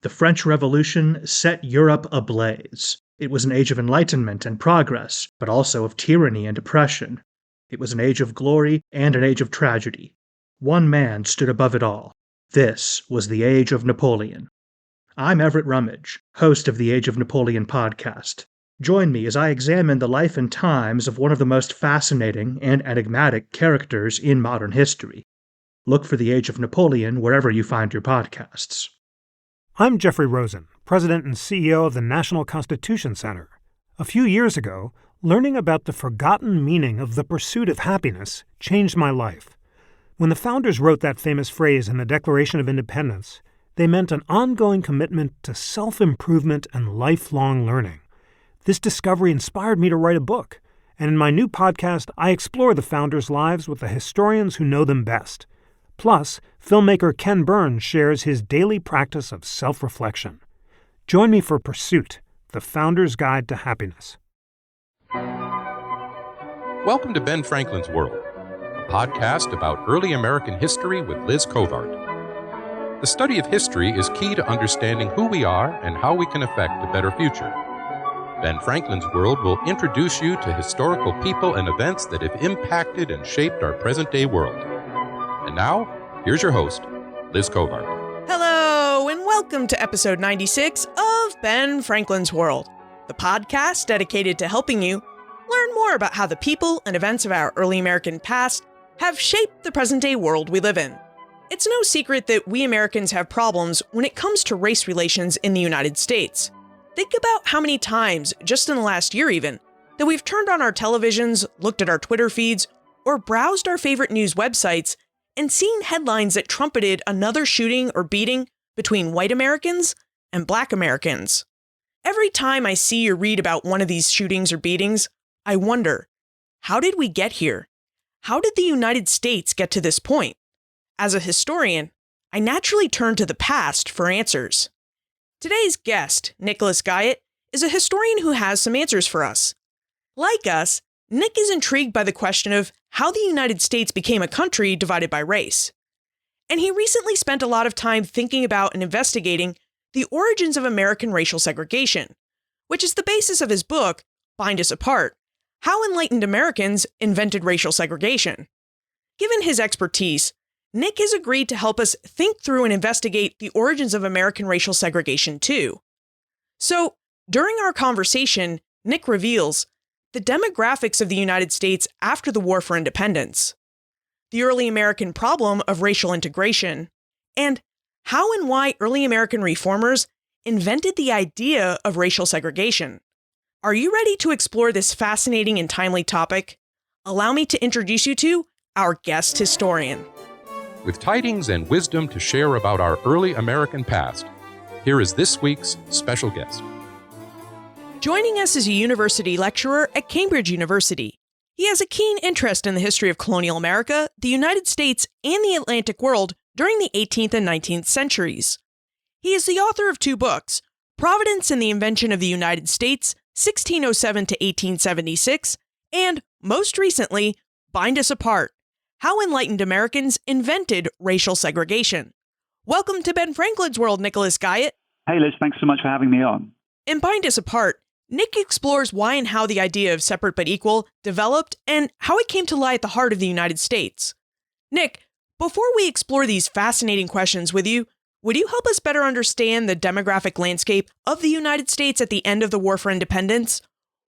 The French Revolution set Europe ablaze. It was an age of enlightenment and progress, but also of tyranny and oppression. It was an age of glory and an age of tragedy. One man stood above it all. This was the Age of Napoleon. I'm Everett Rummage, host of the Age of Napoleon podcast. Join me as I examine the life and times of one of the most fascinating and enigmatic characters in modern history. Look for the Age of Napoleon wherever you find your podcasts. I'm Jeffrey Rosen, President and CEO of the National Constitution Center. A few years ago, learning about the forgotten meaning of the pursuit of happiness changed my life. When the founders wrote that famous phrase in the Declaration of Independence, they meant an ongoing commitment to self-improvement and lifelong learning. This discovery inspired me to write a book, and in my new podcast, I explore the founders' lives with the historians who know them best. Plus, filmmaker Ken Burns shares his daily practice of self-reflection. Join me for Pursuit, the Founder's Guide to Happiness. Welcome to Ben Franklin's World, a podcast about early American history with Liz Covart. The study of history is key to understanding who we are and how we can affect a better future. Ben Franklin's World will introduce you to historical people and events that have impacted and shaped our present-day world. And now, here's your host, Liz Covart. Hello, and welcome to episode 96 of Ben Franklin's World, the podcast dedicated to helping you learn more about how the people and events of our early American past have shaped the present-day world we live in. It's no secret that we Americans have problems when it comes to race relations in the United States. Think about how many times, just in the last year even, that we've turned on our televisions, looked at our Twitter feeds, or browsed our favorite news websites and seen headlines that trumpeted another shooting or beating between white Americans and black Americans. Every time I see or read about one of these shootings or beatings, I wonder, how did we get here? How did the United States get to this point? As a historian, I naturally turn to the past for answers. Today's guest, Nicholas Guyot, is a historian who has some answers for us. Like us, Nick is intrigued by the question of how the United States became a country divided by race. And he recently spent a lot of time thinking about and investigating the origins of American racial segregation, which is the basis of his book, Bind Us Apart: How Enlightened Americans Invented Racial Segregation. Given his expertise, Nick has agreed to help us think through and investigate the origins of American racial segregation too. So, during our conversation, Nick reveals the demographics of the United States after the War for Independence, the early American problem of racial integration, and how and why early American reformers invented the idea of racial segregation. Are you ready to explore this fascinating and timely topic? Allow me to introduce you to our guest historian. With tidings and wisdom to share about our early American past, here is this week's special guest. Joining us is a university lecturer at Cambridge University. He has a keen interest in the history of colonial America, the United States, and the Atlantic world during the 18th and 19th centuries. He is the author of two books, Providence and the Invention of the United States, 1607 to 1876, and, most recently, Bind Us Apart: How Enlightened Americans Invented Racial Segregation. Welcome to Ben Franklin's World, Nicholas Guyot. Hey Liz, thanks so much for having me on. In Bind Us Apart, Nick explores why and how the idea of separate but equal developed and how it came to lie at the heart of the United States. Nick, before we explore these fascinating questions with you, would you help us better understand the demographic landscape of the United States at the end of the War for Independence?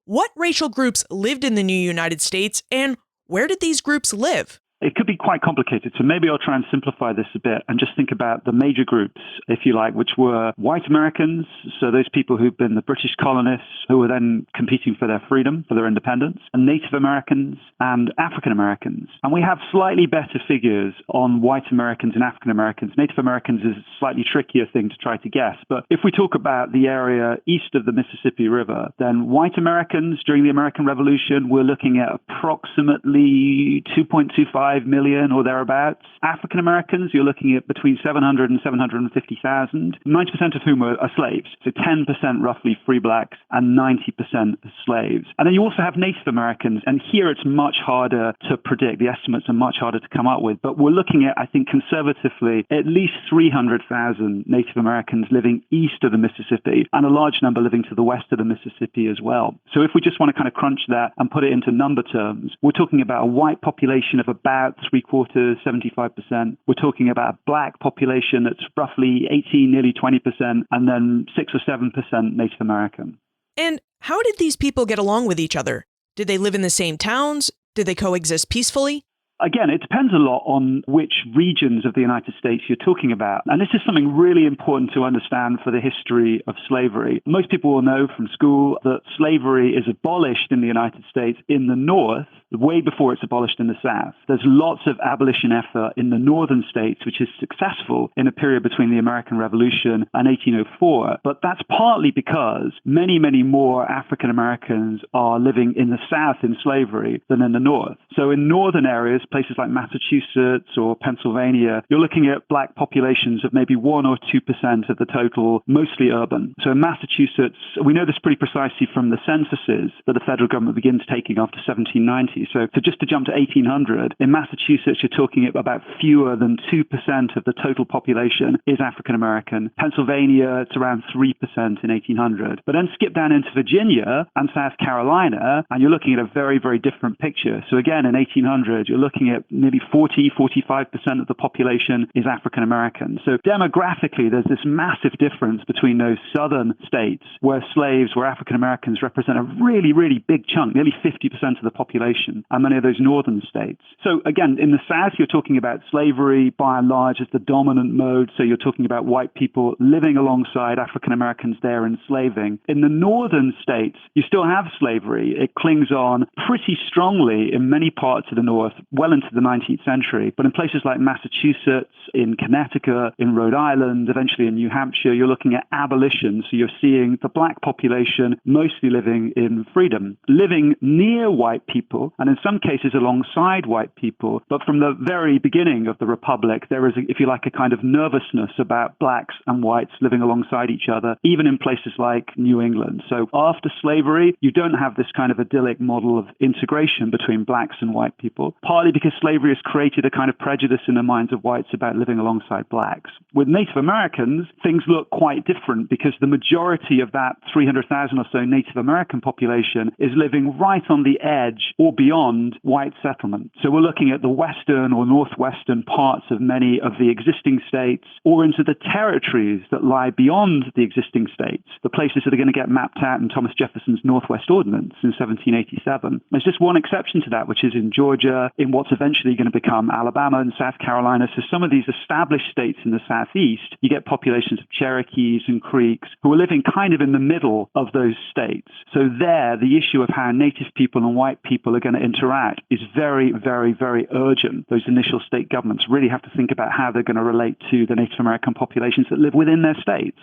What racial groups lived in the new United States, and where did these groups live? It could be quite complicated, so maybe I'll try and simplify this a bit and just think about the major groups, if you like, which were white Americans, so those people who'd been the British colonists who were then competing for their freedom, for their independence, and Native Americans and African Americans. And we have slightly better figures on white Americans and African Americans. Native Americans is a slightly trickier thing to try to guess, but if we talk about the area east of the Mississippi River, then white Americans during the American Revolution, we're looking at approximately 2.25 5 million or thereabouts. African Americans, you're looking at between 700 and 750,000, 90% of whom are slaves. So 10% roughly free blacks and 90% slaves. And then you also have Native Americans, and here it's much harder to predict. The estimates are much harder to come up with, but we're looking at, I think conservatively, at least 300,000 Native Americans living east of the Mississippi, and a large number living to the west of the Mississippi as well. So if we just want to kind of crunch that and put it into number terms, we're talking about a white population of about 3/4, 75%. We're talking about a black population that's roughly 18, nearly 20%, and then 6 or 7% Native American. And how did these people get along with each other? Did they live in the same towns? Did they coexist peacefully? Again, it depends a lot on which regions of the United States you're talking about. And this is something really important to understand for the history of slavery. Most people will know from school that slavery is abolished in the United States in the North, way before it's abolished in the South. There's lots of abolition effort in the northern states, which is successful in a period between the American Revolution and 1804. But that's partly because many, many more African Americans are living in the South in slavery than in the North. So in northern areas, places like Massachusetts or Pennsylvania, you're looking at black populations of maybe 1 or 2% of the total, mostly urban. So in Massachusetts, we know this pretty precisely from the censuses that the federal government begins taking after 1790. So just to jump to 1800, in Massachusetts, you're talking about fewer than 2% of the total population is African American. Pennsylvania, it's around 3% in 1800. But then skip down into Virginia and South Carolina, and you're looking at a very, very different picture. So again, in 1800, you're looking at nearly 45% of the population is African American. So demographically, there's this massive difference between those southern states where slaves, where African Americans represent a really, really big chunk, nearly 50% of the population, and many of those northern states. So again, in the South, you're talking about slavery by and large as the dominant mode. So you're talking about white people living alongside African Americans there enslaving. In the northern states, you still have slavery. It clings on pretty strongly in many parts of the North, well into the 19th century. But in places like Massachusetts, in Connecticut, in Rhode Island, eventually in New Hampshire, you're looking at abolition. So you're seeing the black population mostly living in freedom, living near white people, and in some cases alongside white people. But from the very beginning of the Republic, there is, if you like, a kind of nervousness about blacks and whites living alongside each other, even in places like New England. So after slavery, you don't have this kind of idyllic model of integration between blacks and white people, partly because slavery has created a kind of prejudice in the minds of whites about living alongside blacks. With Native Americans, things look quite different because the majority of that 300,000 or so Native American population is living right on the edge or beyond white settlement. So we're looking at the western or northwestern parts of many of the existing states, or into the territories that lie beyond the existing states, the places that are going to get mapped out in Thomas Jefferson's Northwest Ordinance in 1787. There's just one exception to that, which is in Georgia, in what's eventually going to become Alabama and South Carolina. So some of these established states in the southeast, you get populations of Cherokees and Creeks who are living kind of in the middle of those states. So there, the issue of how native people and white people are going to interact is very, very, very urgent. Those initial state governments really have to think about how they're going to relate to the Native American populations that live within their states.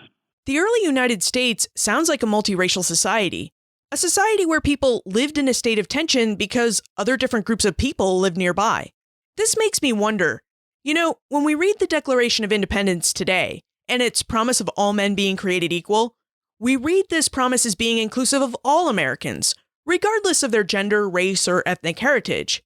The early United States sounds like a multiracial society. A society where people lived in a state of tension because other different groups of people lived nearby. This makes me wonder, when we read the Declaration of Independence today, and its promise of all men being created equal, we read this promise as being inclusive of all Americans, regardless of their gender, race, or ethnic heritage.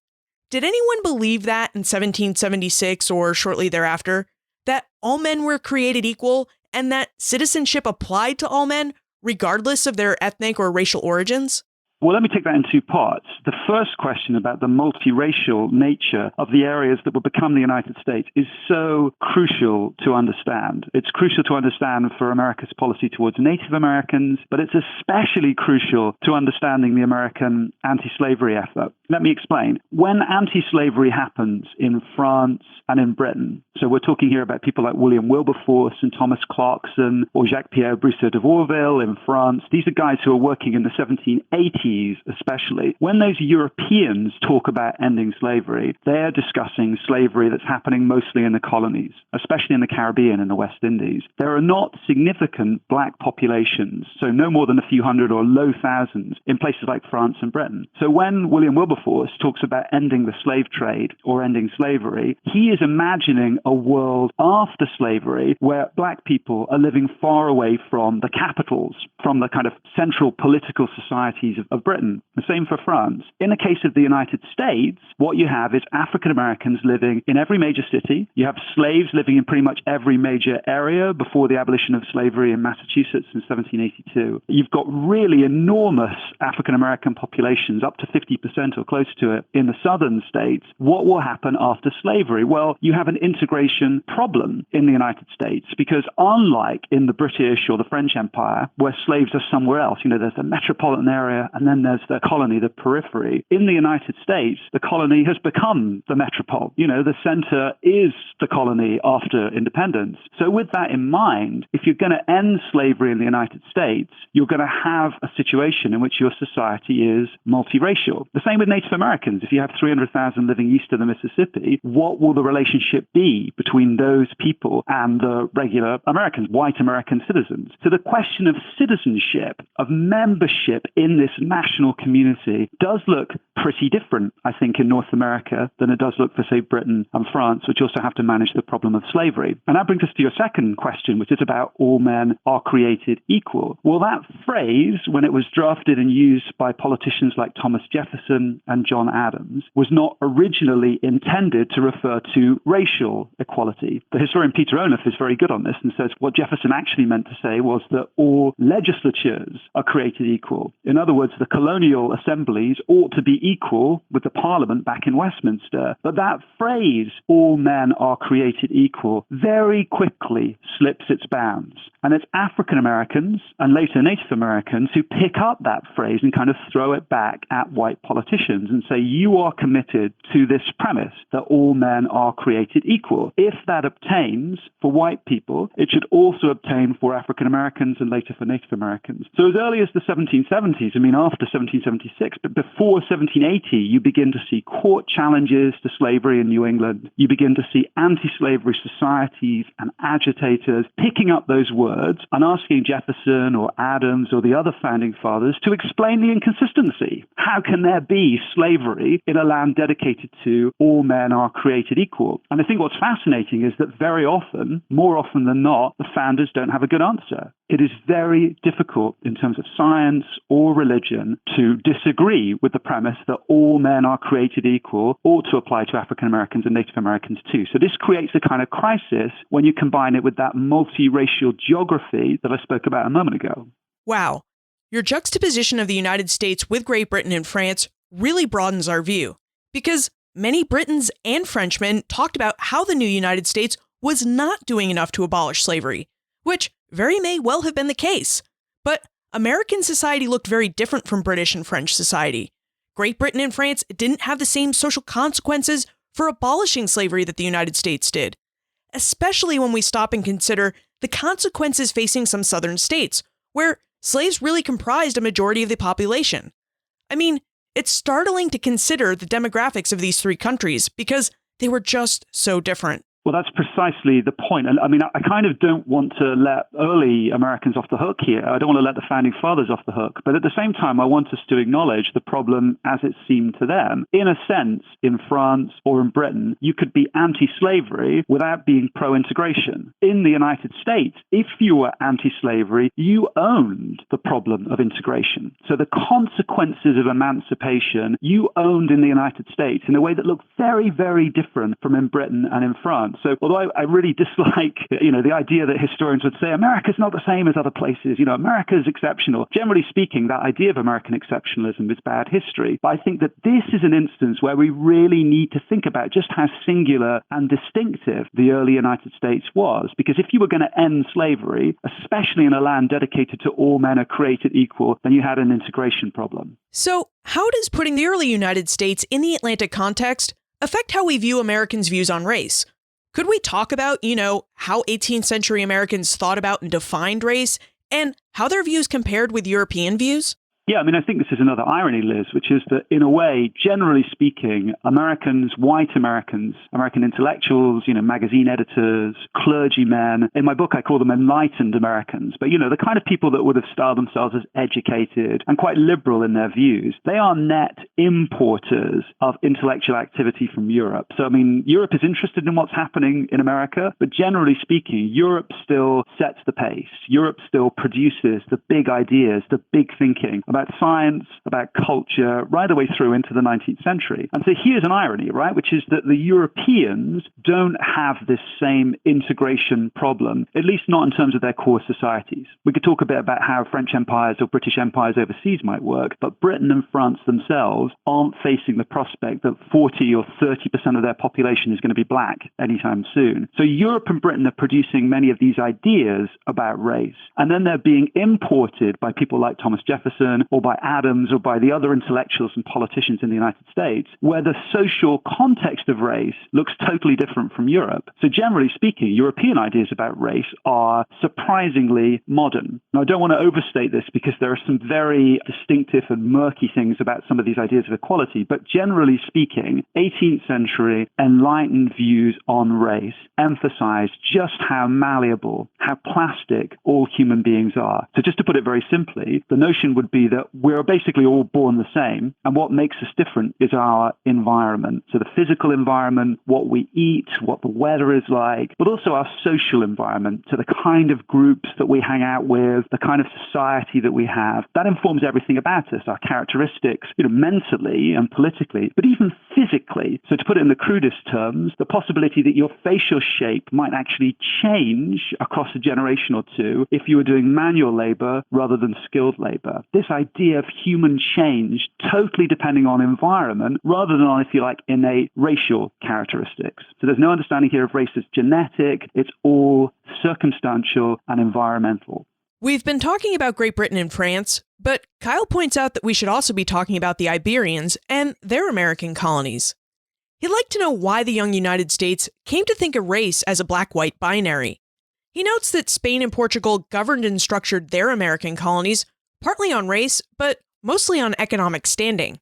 Did anyone believe that in 1776 or shortly thereafter, that all men were created equal and that citizenship applied to all men, regardless of their ethnic or racial origins? Well, let me take that in two parts. The first question about the multiracial nature of the areas that will become the United States is so crucial to understand. It's crucial to understand for America's policy towards Native Americans, but it's especially crucial to understanding the American anti-slavery effort. Let me explain. When anti-slavery happens in France and in Britain, so we're talking here about people like William Wilberforce and Thomas Clarkson or Jacques-Pierre Brissot de Warville in France. These are guys who are working in the 1780s Portuguese especially, when those Europeans talk about ending slavery, they're discussing slavery that's happening mostly in the colonies, especially in the Caribbean and the West Indies. There are not significant black populations, so no more than a few hundred or low thousands in places like France and Britain. So when William Wilberforce talks about ending the slave trade or ending slavery, he is imagining a world after slavery where black people are living far away from the capitals, from the kind of central political societies of Britain. The same for France. In the case of the United States, what you have is African Americans living in every major city. You have slaves living in pretty much every major area before the abolition of slavery in Massachusetts in 1782. You've got really enormous African American populations, up to 50% or close to it, in the southern states. What will happen after slavery? Well, you have an integration problem in the United States because unlike in the British or the French Empire, where slaves are somewhere else, there's the metropolitan area and then there's the colony, the periphery. In the United States, the colony has become the metropole. The center is the colony after independence. So with that in mind, if you're going to end slavery in the United States, you're going to have a situation in which your society is multiracial. The same with Native Americans. If you have 300,000 living east of the Mississippi, what will the relationship be between those people and the regular Americans, white American citizens? So the question of citizenship, of membership in this national community does look pretty different, I think, in North America than it does look for, say, Britain and France, which also have to manage the problem of slavery. And that brings us to your second question, which is about all men are created equal. Well, that phrase, when it was drafted and used by politicians like Thomas Jefferson and John Adams, was not originally intended to refer to racial equality. The historian Peter Onuf is very good on this and says what Jefferson actually meant to say was that all legislatures are created equal. In other words, the colonial assemblies ought to be equal with the Parliament back in Westminster. But that phrase, all men are created equal, very quickly slips its bounds. And it's African Americans and later Native Americans who pick up that phrase and kind of throw it back at white politicians and say, you are committed to this premise that all men are created equal. If that obtains for white people, it should also obtain for African Americans and later for Native Americans. So as early as the 1770s, after 1776, but before 1780, you begin to see court challenges to slavery in New England. You begin to see anti-slavery societies and agitators picking up those words and asking Jefferson or Adams or the other founding fathers to explain the inconsistency. How can there be slavery in a land dedicated to all men are created equal? And I think what's fascinating is that very often, more often than not, the founders don't have a good answer. It is very difficult in terms of science or religion to disagree with the premise that all men are created equal ought to apply to African Americans and Native Americans too. So this creates a kind of crisis when you combine it with that multiracial geography that I spoke about a moment ago. Wow. Your juxtaposition of the United States with Great Britain and France really broadens our view, because many Britons and Frenchmen talked about how the new United States was not doing enough to abolish slavery, which very may well have been the case. But American society looked very different from British and French society. Great Britain and France didn't have the same social consequences for abolishing slavery that the United States did, especially when we stop and consider the consequences facing some southern states, where slaves really comprised a majority of the population. It's startling to consider the demographics of these three countries because they were just so different. Well, that's precisely the point. And I kind of don't want to let early Americans off the hook here. I don't want to let the founding fathers off the hook. But at the same time, I want us to acknowledge the problem as it seemed to them. In a sense, in France or in Britain, you could be anti-slavery without being pro-integration. In the United States, if you were anti-slavery, you owned the problem of integration. So the consequences of emancipation, you owned in the United States in a way that looked very, very different from in Britain and in France. So although I really dislike, the idea that historians would say America's not the same as other places, America's exceptional. Generally speaking, that idea of American exceptionalism is bad history. But I think that this is an instance where we really need to think about just how singular and distinctive the early United States was. Because if you were going to end slavery, especially in a land dedicated to all men are created equal, then you had an integration problem. So how does putting the early United States in the Atlantic context affect how we view Americans' views on race? Could we talk about, how 18th century Americans thought about and defined race and how their views compared with European views? Yeah, I mean, I think this is another irony, Liz, which is that in a way, generally speaking, Americans, white Americans, American intellectuals, magazine editors, clergymen, in my book, I call them enlightened Americans, but, the kind of people that would have styled themselves as educated and quite liberal in their views, they are net importers of intellectual activity from Europe. So, I mean, Europe is interested in what's happening in America, but generally speaking, Europe still sets the pace. Europe still produces the big ideas, the big thinking about science, about culture, right the way through into the 19th century. And so here's an irony, right, which is that the Europeans don't have this same integration problem, at least not in terms of their core societies. We could talk a bit about how French empires or British empires overseas might work, but Britain and France themselves aren't facing the prospect that 40 or 30% of their population is going to be black anytime soon. So Europe and Britain are producing many of these ideas about race, and then they're being imported by people like Thomas Jefferson or by Adams or by the other intellectuals and politicians in the United States, where the social context of race looks totally different from Europe. So generally speaking, European ideas about race are surprisingly modern. Now, I don't want to overstate this because there are some very distinctive and murky things about some of these ideas of equality, but generally speaking, 18th century enlightened views on race emphasize just how malleable, how plastic all human beings are. So just to put it very simply, the notion would be that we're basically all born the same, and what makes us different is our environment. So the physical environment, what we eat, what the weather is like, but also our social environment, so the kind of groups that we hang out with, the kind of society that we have. That informs everything about us, our characteristics, mentally and politically, but even physically. So to put it in the crudest terms, the possibility that your facial shape might actually change across a generation or two if you were doing manual labor rather than skilled labor. This idea of human change totally depending on environment rather than on, if you like, innate racial characteristics. So there's no understanding here of race as genetic. It's all circumstantial and environmental. We've been talking about Great Britain and France, but Kyle points out that we should also be talking about the Iberians and their American colonies. He'd like to know why the young United States came to think of race as a black-white binary. He notes that Spain and Portugal governed and structured their American colonies partly on race, but mostly on economic standing.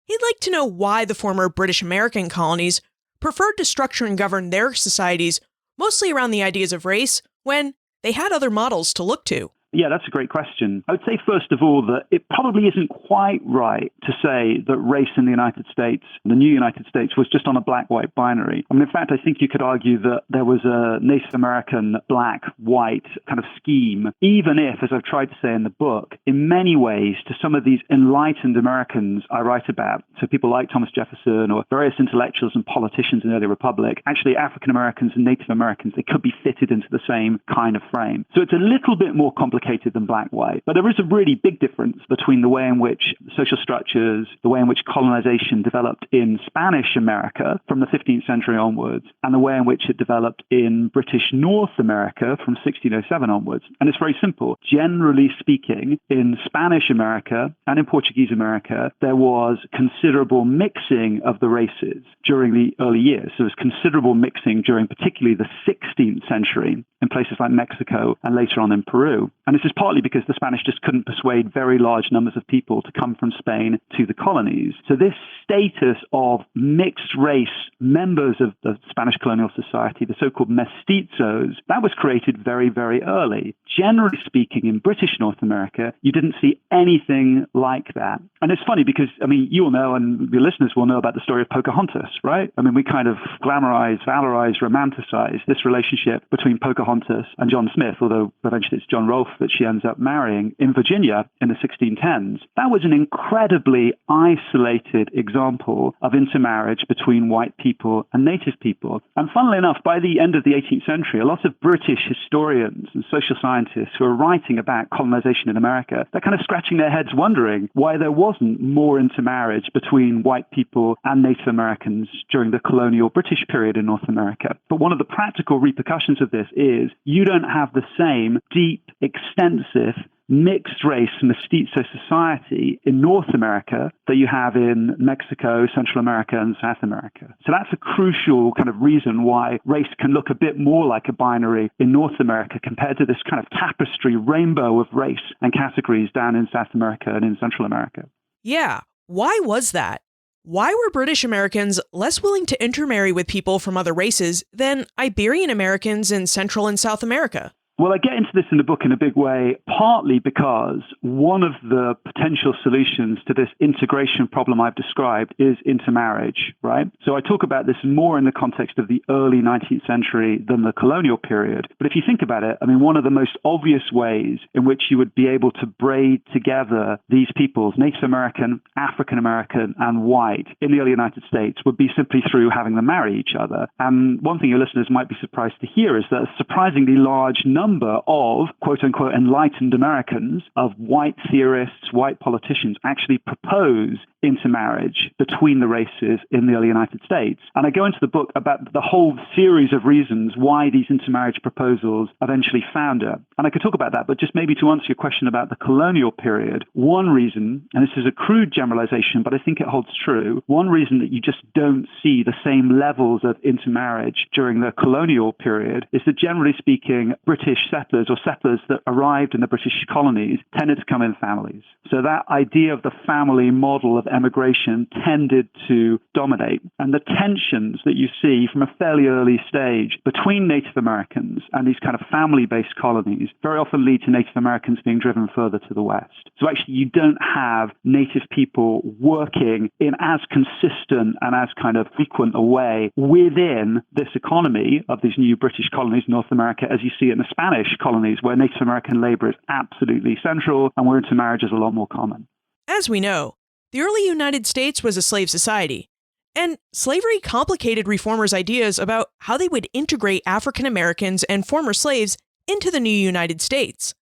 He'd like to know why the former British American colonies preferred to structure and govern their societies mostly around the ideas of race when they had other models to look to. Yeah, that's a great question. I would say, first of all, that it probably isn't quite right to say that race in the United States, the new United States, was just on a black-white binary. I mean, in fact, I think you could argue that there was a Native American black-white kind of scheme, even if, as I've tried to say in the book, in many ways, to some of these enlightened Americans I write about, so people like Thomas Jefferson or various intellectuals and politicians in the early republic, actually African Americans and Native Americans, they could be fitted into the same kind of frame. So it's a little bit more complicated than black-white. But there is a really big difference between the way in which social structures, the way in which colonization developed in Spanish America from the 15th century onwards, and the way in which it developed in British North America from 1607 onwards. And it's very simple. Generally speaking, in Spanish America and in Portuguese America, there was considerable mixing of the races during the early years. So there was considerable mixing during particularly the 16th century in places like Mexico and later on in Peru. And this is partly because the Spanish just couldn't persuade very large numbers of people to come from Spain to the colonies. So this status of mixed race members of the Spanish colonial society, the so-called mestizos, that was created very, very early. Generally speaking, in British North America, you didn't see anything like that. And it's funny because, I mean, you will know and your listeners will know about the story of Pocahontas, right? I mean, we kind of glamorize, valorize, romanticize this relationship between Pocahontas and John Smith, although eventually it's John Rolfe that she ends up marrying in Virginia in the 1610s. That was an incredibly isolated example of intermarriage between white people and native people. And funnily enough, by the end of the 18th century, a lot of British historians and social scientists who are writing about colonization in America, they're kind of scratching their heads wondering why there wasn't more intermarriage between white people and Native Americans during the colonial British period in North America. But one of the practical repercussions of this is you don't have the same deep, extensive mixed race mestizo society in North America that you have in Mexico, Central America, and South America. So that's a crucial kind of reason why race can look a bit more like a binary in North America compared to this kind of tapestry rainbow of race and categories down in South America and in Central America. Yeah, why was that? Why were British Americans less willing to intermarry with people from other races than Iberian Americans in Central and South America? Well, I get into this in the book in a big way, partly because one of the potential solutions to this integration problem I've described is intermarriage, right? So I talk about this more in the context of the early 19th century than the colonial period. But if you think about it, I mean, one of the most obvious ways in which you would be able to braid together these peoples, Native American, African American, and white, in the early United States would be simply through having them marry each other. And one thing your listeners might be surprised to hear is that a surprisingly large number of quote-unquote enlightened Americans, of white theorists, white politicians, actually propose intermarriage between the races in the early United States. And I go into the book about the whole series of reasons why these intermarriage proposals eventually founder. And I could talk about that, but just maybe to answer your question about the colonial period, one reason, and this is a crude generalization, but I think it holds true, one reason that you just don't see the same levels of intermarriage during the colonial period is that, generally speaking, British settlers or settlers that arrived in the British colonies tended to come in families. So that idea of the family model of emigration tended to dominate. And the tensions that you see from a fairly early stage between Native Americans and these kind of family-based colonies very often lead to Native Americans being driven further to the west. So actually you don't have Native people working in as consistent and as kind of frequent a way within this economy of these new British colonies, North America, as you see in the Spanish colonies, where Native American labor is absolutely central and where intermarriage is a lot more common. As we know, the early United States was a slave society, and slavery complicated reformers' ideas about how they would integrate African Americans and former slaves into the new United States.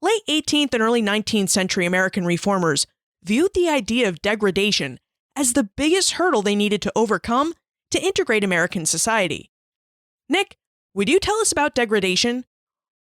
Late 18th and early 19th century American reformers viewed the idea of degradation as the biggest hurdle they needed to overcome to integrate American society. Nick, would you tell us about degradation?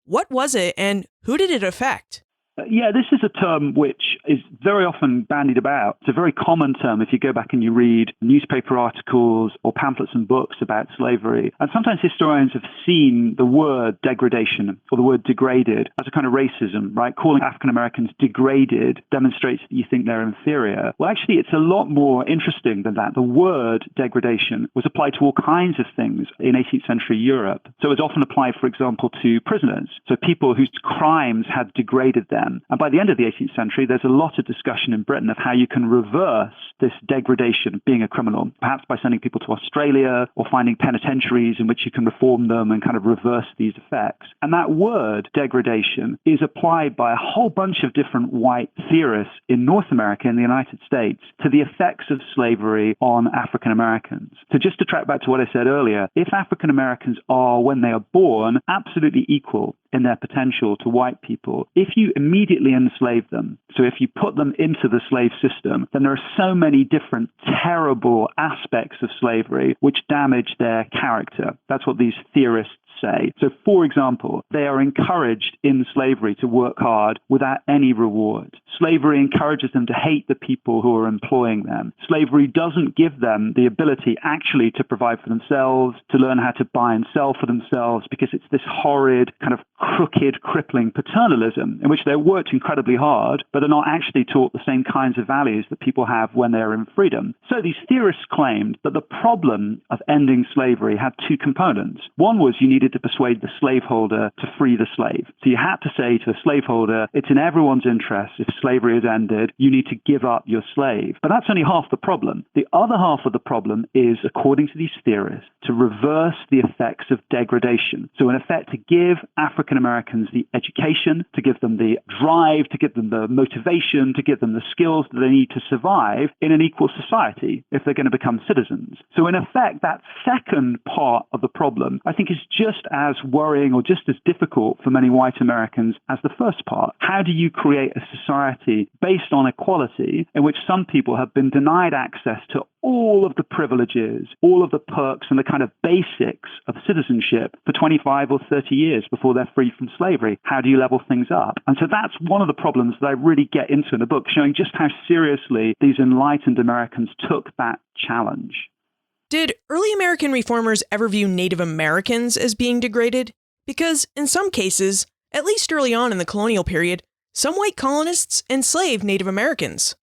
What was it and who did it affect? Yeah, this is a term which is very often bandied about. It's a very common term if you go back and you read newspaper articles or pamphlets and books about slavery. And sometimes historians have seen the word degradation or the word degraded as a kind of racism, right? Calling African Americans degraded demonstrates that you think they're inferior. Well, actually, it's a lot more interesting than that. The word degradation was applied to all kinds of things in 18th century Europe. So it was often applied, for example, to prisoners. So people whose crimes had degraded them. And by the end of the 18th century, there's a lot of discussion in Britain of how you can reverse this degradation of being a criminal, perhaps by sending people to Australia or finding penitentiaries in which you can reform them and kind of reverse these effects. And that word, degradation, is applied by a whole bunch of different white theorists in North America and the United States to the effects of slavery on African Americans. So just to track back to what I said earlier, if African Americans are, when they are born, absolutely equal in their potential to white people, if you immediately enslave them, so if you put them into the slave system, then there are so many different terrible aspects of slavery which damage their character. That's what these theorists say. So, for example, they are encouraged in slavery to work hard without any reward. Slavery encourages them to hate the people who are employing them. Slavery doesn't give them the ability actually to provide for themselves, to learn how to buy and sell for themselves, because it's this horrid, kind of crooked, crippling paternalism in which they're worked incredibly hard, but they're not actually taught the same kinds of values that people have when they're in freedom. So these theorists claimed that the problem of ending slavery had two components. One was you needed to persuade the slaveholder to free the slave. So you had to say to the slaveholder, it's in everyone's interest if slavery is ended, you need to give up your slave. But that's only half the problem. The other half of the problem is, according to these theorists, to reverse the effects of degradation. So in effect, to give African Americans the education, to give them the drive, to give them the motivation, to give them the skills that they need to survive in an equal society if they're going to become citizens. So in effect, that second part of the problem, I think, is just just as worrying or just as difficult for many white Americans as the first part. How do you create a society based on equality in which some people have been denied access to all of the privileges, all of the perks and the kind of basics of citizenship for 25 or 30 years before they're free from slavery? How do you level things up? And so that's one of the problems that I really get into in the book, showing just how seriously these enlightened Americans took that challenge. Did early American reformers ever view Native Americans as being degraded? Because in some cases, at least early on in the colonial period, some white colonists enslaved Native Americans.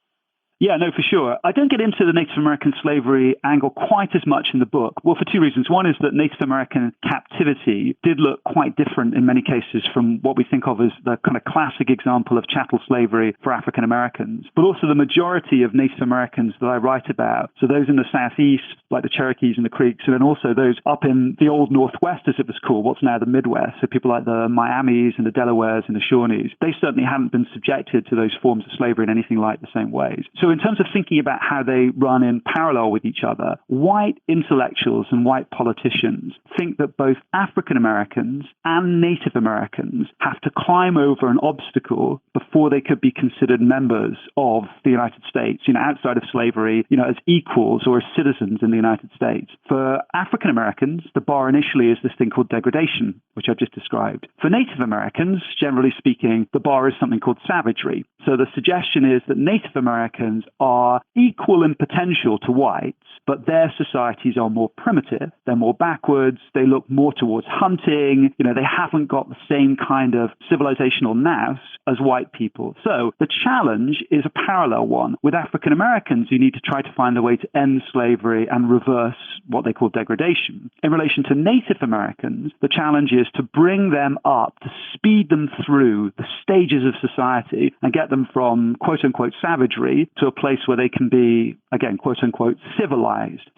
Yeah, no, for sure. I don't get into the Native American slavery angle quite as much in the book. Well, for two reasons. One is that Native American captivity did look quite different in many cases from what we think of as the kind of classic example of chattel slavery for African Americans. But also the majority of Native Americans that I write about, so those in the Southeast, like the Cherokees and the Creeks, and then also those up in the old Northwest, as it was called, what's now the Midwest, so people like the Miamis and the Delawares and the Shawnees, they certainly haven't been subjected to those forms of slavery in anything like the same ways. So in terms of thinking about how they run in parallel with each other, white intellectuals and white politicians think that both African Americans and Native Americans have to climb over an obstacle before they could be considered members of the United States, outside of slavery, as equals or as citizens in the United States. For African Americans, the bar initially is this thing called degradation, which I've just described. For Native Americans, generally speaking, the bar is something called savagery. So the suggestion is that Native Americans are equal in potential to whites, but their societies are more primitive. They're more backwards. They look more towards hunting. They haven't got the same kind of civilizational nous as white people. So the challenge is a parallel one. With African Americans, you need to try to find a way to end slavery and reverse what they call degradation. In relation to Native Americans, the challenge is to bring them up, to speed them through the stages of society and get them from quote-unquote savagery to a place where they can be, again, quote-unquote civilized.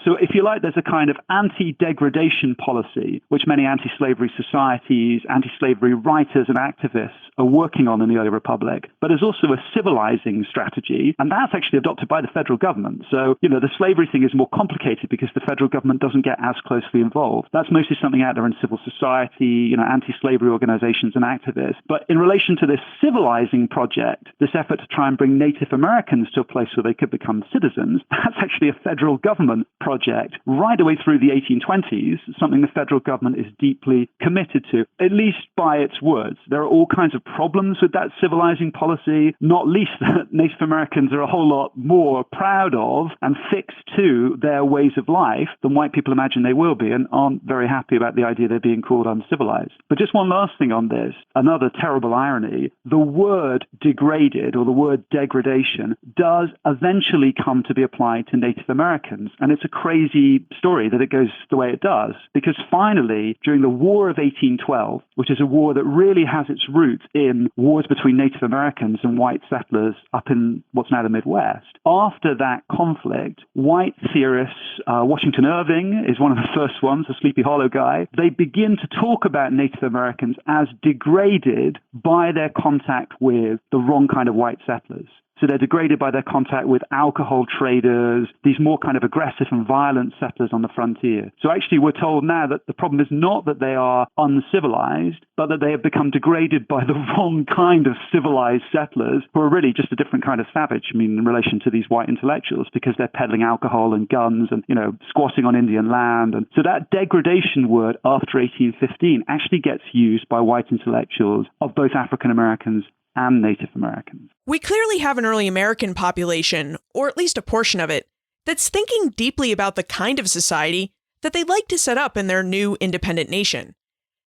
So if you like, there's a kind of anti-degradation policy which many anti-slavery societies, anti-slavery writers and activists are working on in the early republic, but there's also a civilizing strategy, and that's actually adopted by the federal government. So, the slavery thing is more complicated because the federal government doesn't get as closely involved. That's mostly something out there in civil society, anti-slavery organizations and activists. But in relation to this civilizing project, this effort to try and bring Native Americans to a place where they could become citizens, that's actually a federal government project right away through the 1820s, something the federal government is deeply committed to, at least by its words. There are all kinds of problems with that civilizing policy, not least that Native Americans are a whole lot more proud of and fixed to their ways of life than white people imagine they will be, and aren't very happy about the idea they're being called uncivilized. But just one last thing on this, another terrible irony, the word degraded or the word degradation does eventually come to be applied to Native Americans. And it's a crazy story that it goes the way it does, because finally, during the War of 1812, which is a war that really has its roots in wars between Native Americans and white settlers up in what's now the Midwest, after that conflict, white theorists, Washington Irving is one of the first ones, the Sleepy Hollow guy, they begin to talk about Native Americans as degraded by their contact with the wrong kind of white settlers. So they're degraded by their contact with alcohol traders, these more kind of aggressive and violent settlers on the frontier. So actually we're told now that the problem is not that they are uncivilized, but that they have become degraded by the wrong kind of civilized settlers who are really just a different kind of savage, in relation to these white intellectuals, because they're peddling alcohol and guns and, squatting on Indian land. And so that degradation word after 1815 actually gets used by white intellectuals of both African Americans and Native Americans. We clearly have an early American population, or at least a portion of it, that's thinking deeply about the kind of society that they'd like to set up in their new independent nation.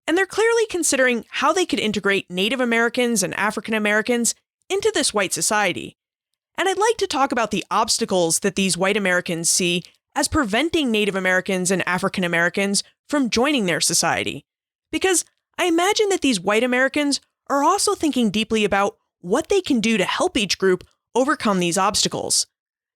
And they're clearly considering how they could integrate Native Americans and African Americans into this white society. And I'd like to talk about the obstacles that these white Americans see as preventing Native Americans and African Americans from joining their society. Because I imagine that these white Americans are also thinking deeply about what they can do to help each group overcome these obstacles.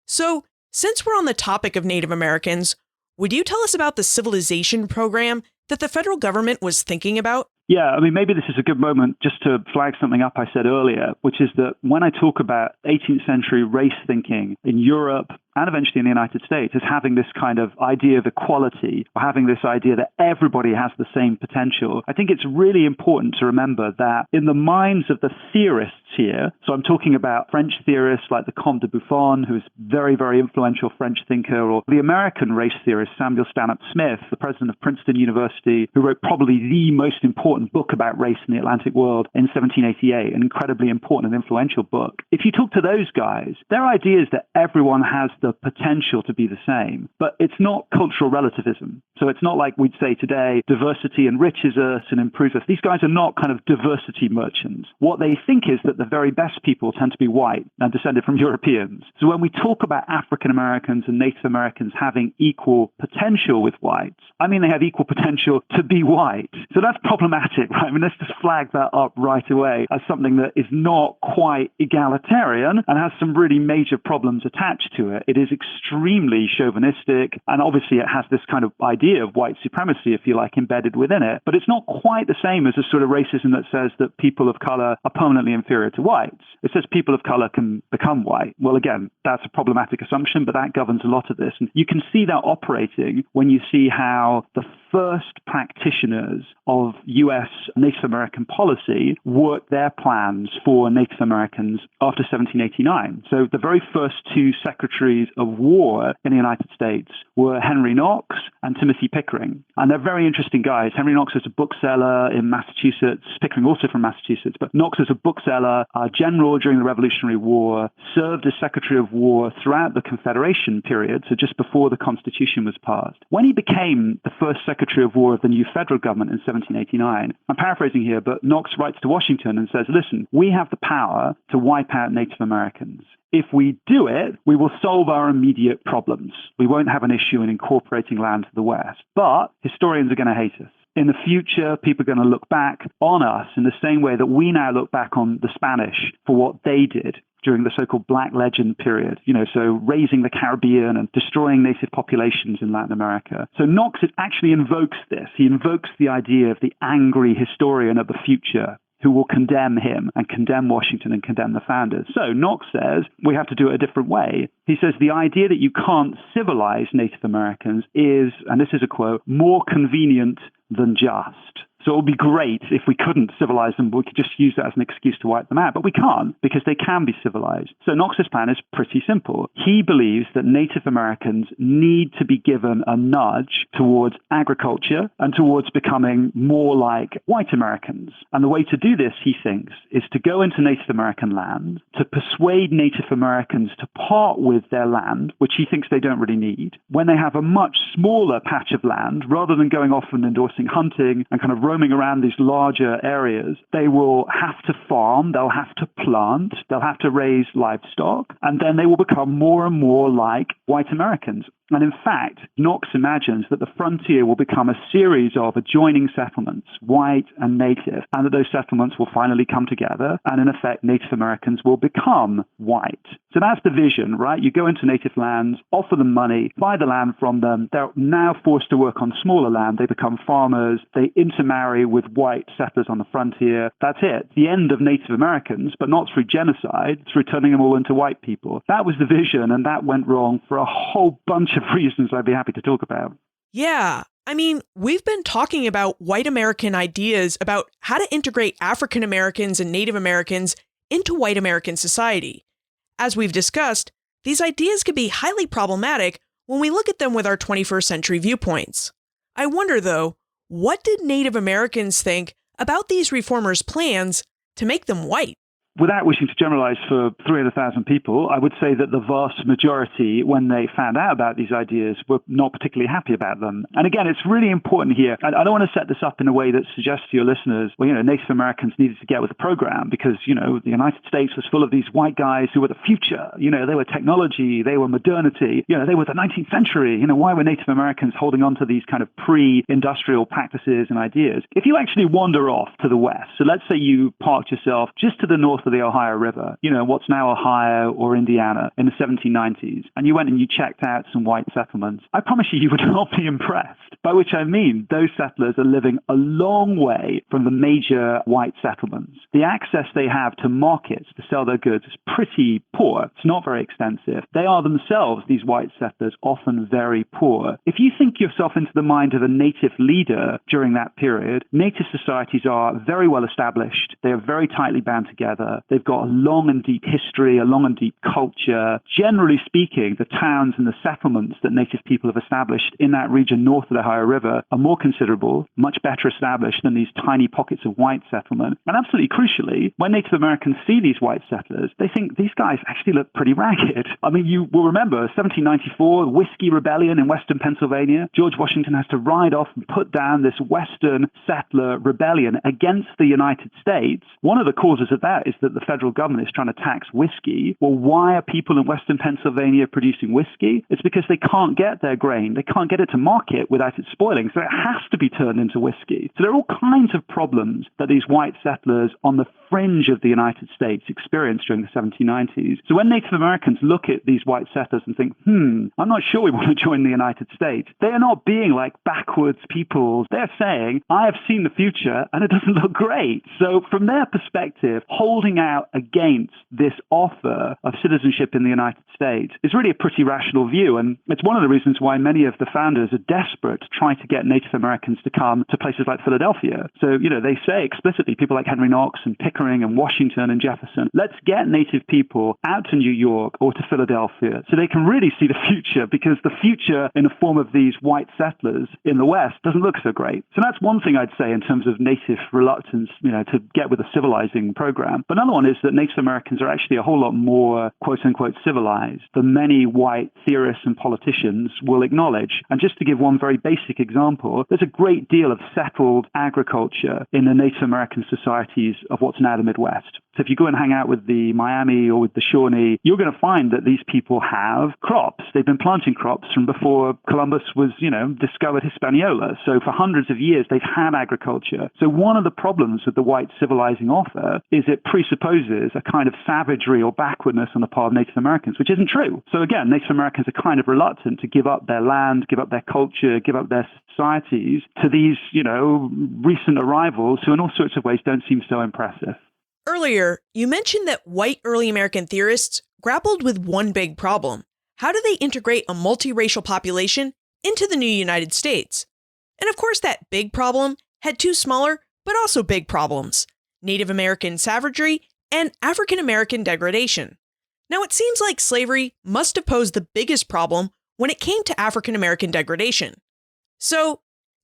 So, since we're on the topic of Native Americans, would you tell us about the civilization program that the federal government was thinking about? Yeah, I mean, maybe this is a good moment just to flag something up I said earlier, which is that when I talk about 18th century race thinking in Europe and eventually in the United States as having this kind of idea of equality, or having this idea that everybody has the same potential, I think it's really important to remember that in the minds of the theorists here, so I'm talking about French theorists like the Comte de Buffon, who's a very, very influential French thinker, or the American race theorist Samuel Stanhope Smith, the president of Princeton University, who wrote probably the most important book about race in the Atlantic world in 1788, an incredibly important and influential book. If you talk to those guys, their idea is that everyone has the potential to be the same, but it's not cultural relativism. So it's not like we'd say today, diversity enriches us and improves us. These guys are not kind of diversity merchants. What they think is that the very best people tend to be white and descended from Europeans. So when we talk about African Americans and Native Americans having equal potential with whites, I mean they have equal potential to be white. So that's problematic, right? I mean, let's just flag that up right away as something that is not quite egalitarian and has some really major problems attached to it. It is extremely chauvinistic, and obviously it has this kind of idea of white supremacy, if you like, embedded within it. But it's not quite the same as a sort of racism that says that people of color are permanently inferior to whites. It says people of color can become white. Well, again, that's a problematic assumption, but that governs a lot of this. And you can see that operating when you see how the first practitioners of U.S. Native American policy worked their plans for Native Americans after 1789. So the very first two secretaries of war in the United States were Henry Knox and Timothy Pickering. And they're very interesting guys. Henry Knox was a bookseller in Massachusetts, Pickering also from Massachusetts, but Knox was a bookseller, a general during the Revolutionary War, served as Secretary of War throughout the Confederation period, so just before the Constitution was passed. When he became the first Secretary of War of the new federal government in 1789, I'm paraphrasing here, but Knox writes to Washington and says, listen, we have the power to wipe out Native Americans. If we do it, we will solve our immediate problems. We won't have an issue in incorporating land to the West. But historians are going to hate us. In the future, people are going to look back on us in the same way that we now look back on the Spanish for what they did during the so-called Black Legend period, so raising the Caribbean and destroying native populations in Latin America. So Knox actually invokes this. He invokes the idea of the angry historian of the future who will condemn him and condemn Washington and condemn the founders. So Knox says we have to do it a different way. He says the idea that you can't civilize Native Americans is, and this is a quote, more convenient than just. So it would be great if we couldn't civilize them, but we could just use that as an excuse to wipe them out. But we can't, because they can be civilized. So Knox's plan is pretty simple. He believes that Native Americans need to be given a nudge towards agriculture and towards becoming more like white Americans. And the way to do this, he thinks, is to go into Native American land, to persuade Native Americans to part with their land, which he thinks they don't really need, when they have a much smaller patch of land, rather than going off and endorsing hunting and kind of roaming around these larger areas, they will have to farm, they'll have to plant, they'll have to raise livestock, and then they will become more and more like white Americans. And in fact, Knox imagines that the frontier will become a series of adjoining settlements, white and native, and that those settlements will finally come together, and in effect, Native Americans will become white. So that's the vision, right? You go into native lands, offer them money, buy the land from them. They're now forced to work on smaller land. They become farmers. They intermarry with white settlers on the frontier. That's it. The end of Native Americans, but not through genocide, through turning them all into white people. That was the vision, and that went wrong for a whole bunch of reasons I'd be happy to talk about. Yeah. I mean, we've been talking about white American ideas about how to integrate African Americans and Native Americans into white American society. As we've discussed, these ideas can be highly problematic when we look at them with our 21st century viewpoints. I wonder, though, what did Native Americans think about these reformers' plans to make them white? Without wishing to generalize for 300,000 people, I would say that the vast majority, when they found out about these ideas, were not particularly happy about them. And again, it's really important here. I don't want to set this up in a way that suggests to your listeners, well, Native Americans needed to get with the program because, the United States was full of these white guys who were the future. They were technology, they were modernity, they were the 19th century. Why were Native Americans holding on to these kind of pre-industrial practices and ideas? If you actually wander off to the west, so let's say you parked yourself just to the north of the Ohio River, what's now Ohio or Indiana in the 1790s, and you went and you checked out some white settlements, I promise you would not be impressed. By which I mean those settlers are living a long way from the major white settlements. The access they have to markets to sell their goods is pretty poor. It's not very extensive. They are themselves, these white settlers, often very poor. If you think yourself into the mind of a native leader during that period, native societies are very well established. They are very tightly bound together. They've got a long and deep history, a long and deep culture. Generally speaking, the towns and the settlements that native people have established in that region north of the Ohio River are more considerable, much better established than these tiny pockets of white settlement. And absolutely crucially, when Native Americans see these white settlers, they think these guys actually look pretty ragged. I mean, you will remember 1794, the Whiskey Rebellion in western Pennsylvania. George Washington has to ride off and put down this western settler rebellion against the United States. One of the causes of that is that the federal government is trying to tax whiskey. Well, why are people in western Pennsylvania producing whiskey? It's because they can't get their grain. They can't get it to market without it spoiling, so it has to be turned into whiskey. So there are all kinds of problems that these white settlers on the fringe of the United States experienced during the 1790s. So when Native Americans look at these white settlers and think, I'm not sure we want to join the United States, they are not being like backwards peoples. They're saying, I have seen the future and it doesn't look great. So from their perspective, holding out against this offer of citizenship in the United States is really a pretty rational view. And it's one of the reasons why many of the founders are desperate to try to get Native Americans to come to places like Philadelphia. So, they say explicitly, people like Henry Knox and Pickering and Washington and Jefferson, let's get Native people out to New York or to Philadelphia so they can really see the future, because the future in the form of these white settlers in the West doesn't look so great. So that's one thing I'd say in terms of Native reluctance, to get with a civilizing program. But another one is that Native Americans are actually a whole lot more, quote unquote, civilized than many white theorists and politicians will acknowledge. And just to give one very basic example, there's a great deal of settled agriculture in the Native American societies of what's now the Midwest. So if you go and hang out with the Miami or with the Shawnee, you're going to find that these people have crops. They've been planting crops from before Columbus was, discovered Hispaniola. So for hundreds of years, they've had agriculture. So one of the problems with the white civilizing offer is it presupposes a kind of savagery or backwardness on the part of Native Americans, which isn't true. So again, Native Americans are kind of reluctant to give up their land, give up their culture, give up their societies to these, recent arrivals who in all sorts of ways don't seem so impressive. Earlier, you mentioned that white early American theorists grappled with one big problem. How do they integrate a multiracial population into the new United States? And of course, that big problem had two smaller, but also big problems: Native American savagery and African American degradation. Now, it seems like slavery must have posed the biggest problem when it came to African American degradation. So,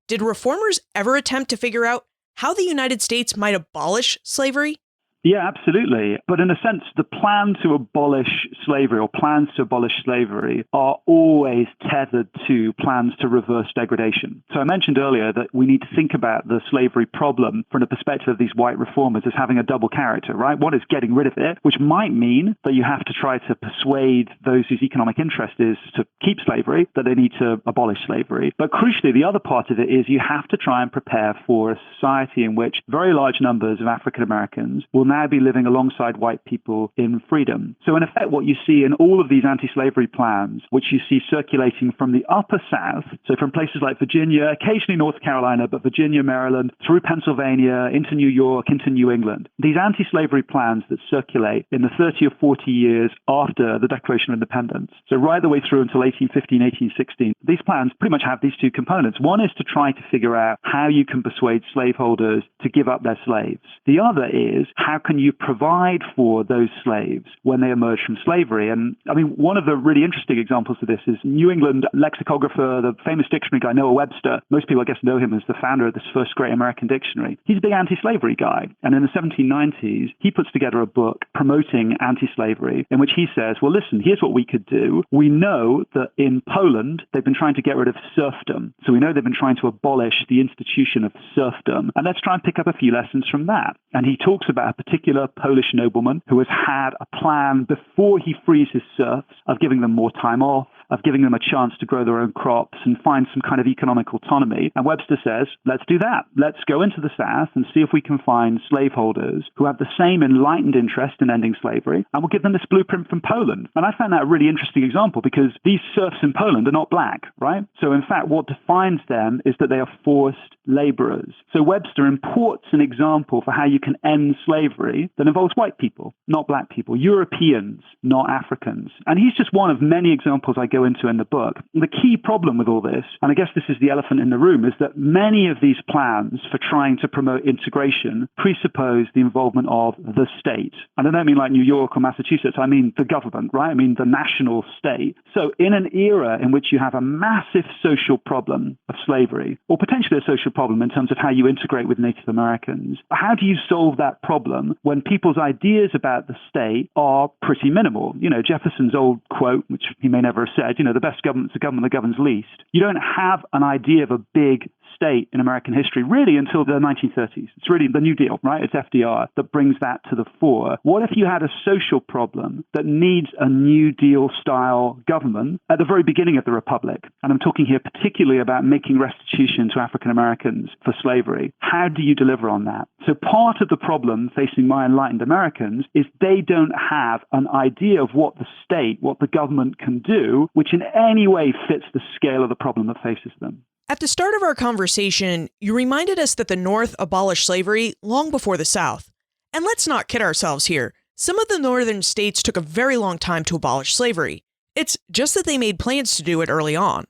did reformers ever attempt to figure out how the United States might abolish slavery? Yeah, absolutely. But in a sense, the plan to abolish slavery or plans to abolish slavery are always tethered to plans to reverse degradation. So I mentioned earlier that we need to think about the slavery problem from the perspective of these white reformers as having a double character, right? One is getting rid of it, which might mean that you have to try to persuade those whose economic interest is to keep slavery, that they need to abolish slavery. But crucially, the other part of it is you have to try and prepare for a society in which very large numbers of African Americans will now be living alongside white people in freedom. So in effect, what you see in all of these anti-slavery plans, which you see circulating from the upper South, so from places like Virginia, occasionally North Carolina, but Virginia, Maryland, through Pennsylvania, into New York, into New England, these anti-slavery plans that circulate in the 30 or 40 years after the Declaration of Independence, so right the way through until 1815, 1816, these plans pretty much have these two components. One is to try to figure out how you can persuade slaveholders to give up their slaves. The other is how can you provide for those slaves when they emerge from slavery? And I mean, one of the really interesting examples of this is New England lexicographer, the famous dictionary guy, Noah Webster. Most people, I guess, know him as the founder of this first great American dictionary. He's a big anti-slavery guy. And in the 1790s, he puts together a book promoting anti-slavery in which he says, well, listen, here's what we could do. We know that in Poland, they've been trying to get rid of serfdom. So we know they've been trying to abolish the institution of serfdom. And let's try and pick up a few lessons from that. And he talks about a particular Polish nobleman who has had a plan before he frees his serfs of giving them more time off, of giving them a chance to grow their own crops and find some kind of economic autonomy. And Webster says, let's do that. Let's go into the South and see if we can find slaveholders who have the same enlightened interest in ending slavery, and we'll give them this blueprint from Poland. And I found that a really interesting example because these serfs in Poland are not black, right? So in fact, what defines them is that they are forced laborers. So Webster imports an example for how you can end slavery that involves white people, not black people, Europeans, not Africans. And he's just one of many examples I go into in the book. And the key problem with all this, and I guess this is the elephant in the room, is that many of these plans for trying to promote integration presuppose the involvement of the state. And I don't mean like New York or Massachusetts, I mean the government, right? I mean the national state. So in an era in which you have a massive social problem of slavery, or potentially a social problem in terms of how you integrate with Native Americans, how do you solve that problem when people's ideas about the state are pretty minimal? You know, Jefferson's old quote, which he may never have said, you know, the best government's a government that governs least. You don't have an idea of a big state in American history really until the 1930s. It's really the New Deal, right? It's FDR that brings that to the fore. What if you had a social problem that needs a New Deal style government at the very beginning of the Republic? And I'm talking here particularly about making restitution to African Americans for slavery. How do you deliver on that? So part of the problem facing my enlightened Americans is they don't have an idea of what the state, what the government can do, which in any way fits the scale of the problem that faces them. At the start of our conversation, you reminded us that the North abolished slavery long before the South. And let's not kid ourselves here. Some of the northern states took a very long time to abolish slavery. It's just that they made plans to do it early on.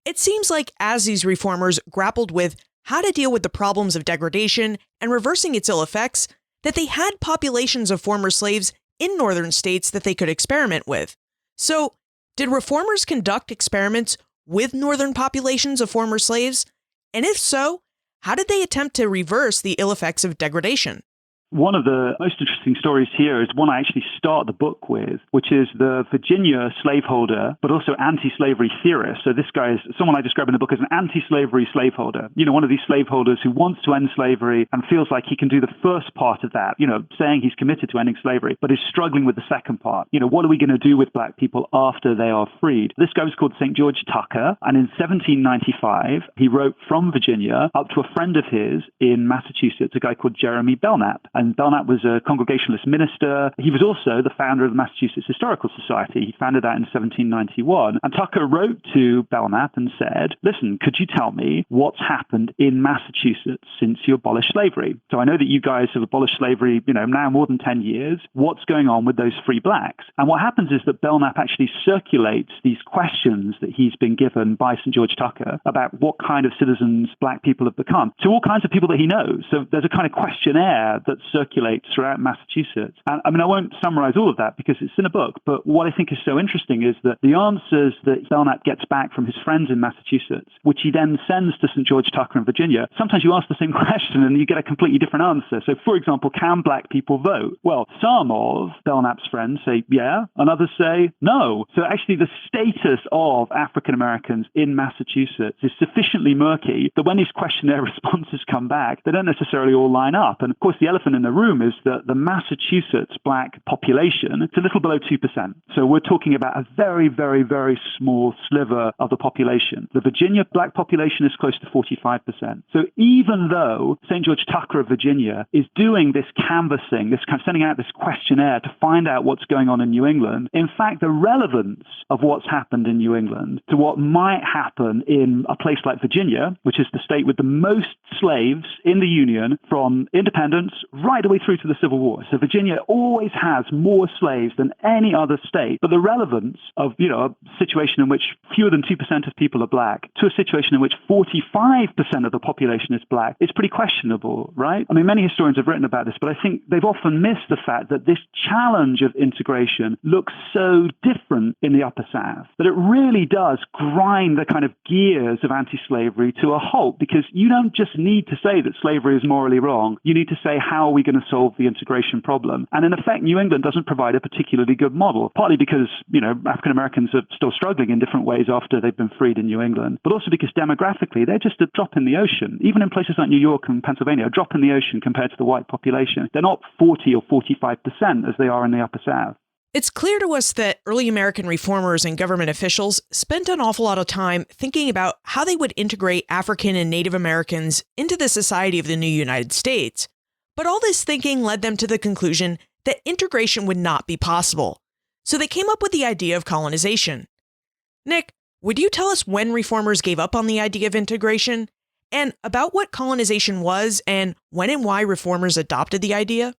It seems like as these reformers grappled with how to deal with the problems of degradation and reversing its ill effects, that they had populations of former slaves in northern states that they could experiment with. So, did reformers conduct experiments with northern populations of former slaves? And if so, how did they attempt to reverse the ill effects of degradation? One of the most interesting stories here is one I actually start the book with, which is the Virginia slaveholder, but also anti-slavery theorist. So this guy is someone I describe in the book as an anti-slavery slaveholder. You know, one of these slaveholders who wants to end slavery and feels like he can do the first part of that, you know, saying he's committed to ending slavery, but is struggling with the second part. You know, what are we going to do with black people after they are freed? This guy was called St. George Tucker, and in 1795, he wrote from Virginia up to a friend of his in Massachusetts, a guy called Jeremy Belknap. And Belknap was a Congregationalist minister. He was also the founder of the Massachusetts Historical Society. He founded that in 1791. And Tucker wrote to Belknap and said, listen, could you tell me what's happened in Massachusetts since you abolished slavery? So I know that you guys have abolished slavery, you know, now more than 10 years. What's going on with those free blacks? And what happens is that Belknap actually circulates these questions that he's been given by St. George Tucker about what kind of citizens black people have become to all kinds of people that he knows. So there's a kind of questionnaire that circulates throughout Massachusetts. And I mean, I won't summarize all of that because it's in a book, but what I think is so interesting is that the answers that Belknap gets back from his friends in Massachusetts, which he then sends to St. George Tucker in Virginia, sometimes you ask the same question and you get a completely different answer. So for example, can black people vote? Well, some of Belknap's friends say yeah, and others say no. So actually the status of African Americans in Massachusetts is sufficiently murky that when these questionnaire responses come back, they don't necessarily all line up. And of course, the elephant in the room is that the Massachusetts black population is a little below 2%. So we're talking about a very, very, very small sliver of the population. The Virginia black population is close to 45%. So even though St. George Tucker of Virginia is doing this canvassing, this kind of sending out this questionnaire to find out what's going on in New England, in fact, the relevance of what's happened in New England to what might happen in a place like Virginia, which is the state with the most slaves in the Union from independence right away through to the Civil War. So Virginia always has more slaves than any other state. But the relevance of, you know, a situation in which fewer than 2% of people are black to a situation in which 45% of the population is black is pretty questionable, right? I mean, many historians have written about this, but I think they've often missed the fact that this challenge of integration looks so different in the Upper South that it really does grind the kind of gears of anti-slavery to a halt, because you don't just need to say that slavery is morally wrong. You need to say, how are we going to solve the integration problem? And in effect, New England doesn't provide a particularly good model, partly because, you know, African Americans are still struggling in different ways after they've been freed in New England, but also because demographically, they're just a drop in the ocean. Even in places like New York and Pennsylvania, a drop in the ocean compared to the white population. They're not 40 or 45% as they are in the Upper South. It's clear to us that early American reformers and government officials spent an awful lot of time thinking about how they would integrate African and Native Americans into the society of the new United States. But all this thinking led them to the conclusion that integration would not be possible. So they came up with the idea of colonization. Nick, would you tell us when reformers gave up on the idea of integration? And about what colonization was and when and why reformers adopted the idea?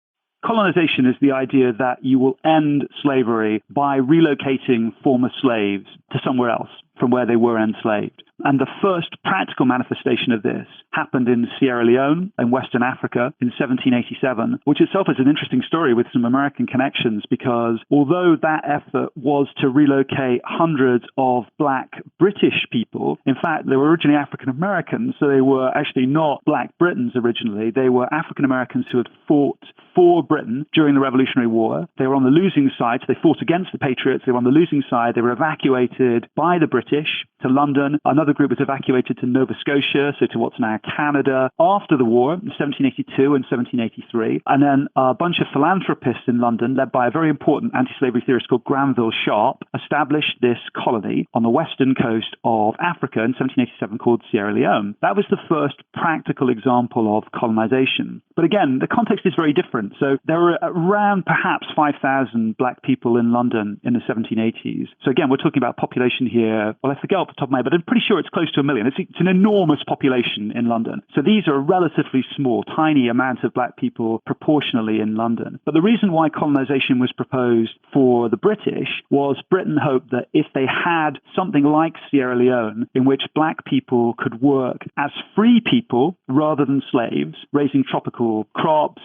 Colonization is the idea that you will end slavery by relocating former slaves to somewhere else from where they were enslaved. And the first practical manifestation of this happened in Sierra Leone in Western Africa in 1787, which itself is an interesting story with some American connections, because although that effort was to relocate hundreds of black British people, in fact, they were originally African Americans, so they were actually not black Britons originally. They were African Americans who had fought for Britain during the Revolutionary War. They were on the losing side, so they fought against the Patriots. They were on the losing side. They were evacuated by the British to London. Another group was evacuated to Nova Scotia, so to what's now Canada, after the war, in 1782 and 1783. And then a bunch of philanthropists in London, led by a very important anti-slavery theorist called Granville Sharp, established this colony on the western coast of Africa in 1787 called Sierra Leone. That was the first practical example of colonization. But again, the context is very different. So there were around perhaps 5,000 black people in London in the 1780s. So again, we're talking about population here. Well, I forget off the top of my head, but I'm pretty sure it's close to 1 million. It's an enormous population in London. So these are relatively small, tiny amounts of black people proportionally in London. But the reason why colonization was proposed for the British was Britain hoped that if they had something like Sierra Leone, in which black people could work as free people rather than slaves, raising tropical crops,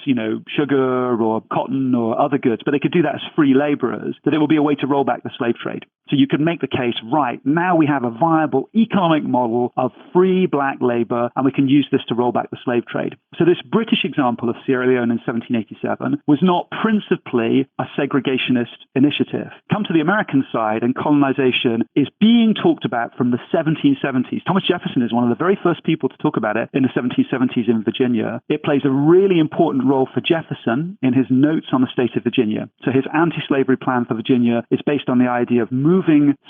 sugar or cotton or other goods, but they could do that as free laborers, that it would be a way to roll back the slave trade. So you could make the case, right, now we have a viable economic model of free black labor, and we can use this to roll back the slave trade. So this British example of Sierra Leone in 1787 was not principally a segregationist initiative. Come to the American side, and colonization is being talked about from the 1770s. Thomas Jefferson is one of the very first people to talk about it in the 1770s in Virginia. It plays a really important role for Jefferson in his notes on the state of Virginia. So his anti-slavery plan for Virginia is based on the idea of moving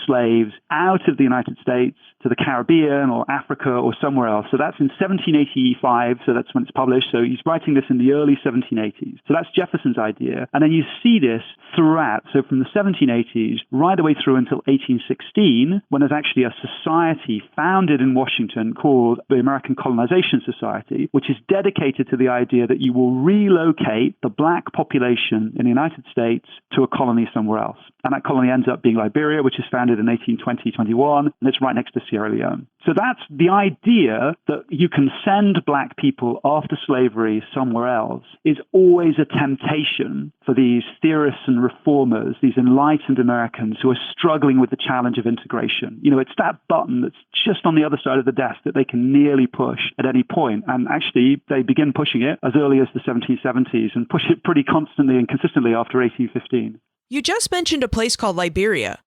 slaves out of the United States to the Caribbean or Africa or somewhere else. So that's in 1785, so that's when it's published. So he's writing this in the early 1780s. So that's Jefferson's idea. And then you see this throughout. So from the 1780s right away through until 1816, when there's actually a society founded in Washington called the American Colonization Society, which is dedicated to the idea that you will relocate the black population in the United States to a colony somewhere else. And that colony ends up being Liberia, which is founded in 1820-21, and it's right next to Sierra Leone. So that's the idea that you can send black people after slavery somewhere else is always a temptation for these theorists and reformers, these enlightened Americans who are struggling with the challenge of integration. It's that button that's just on the other side of the desk that they can nearly push at any point. And actually, they begin pushing it as early as the 1770s and push it pretty constantly and consistently after 1815. You just mentioned a place called Liberia.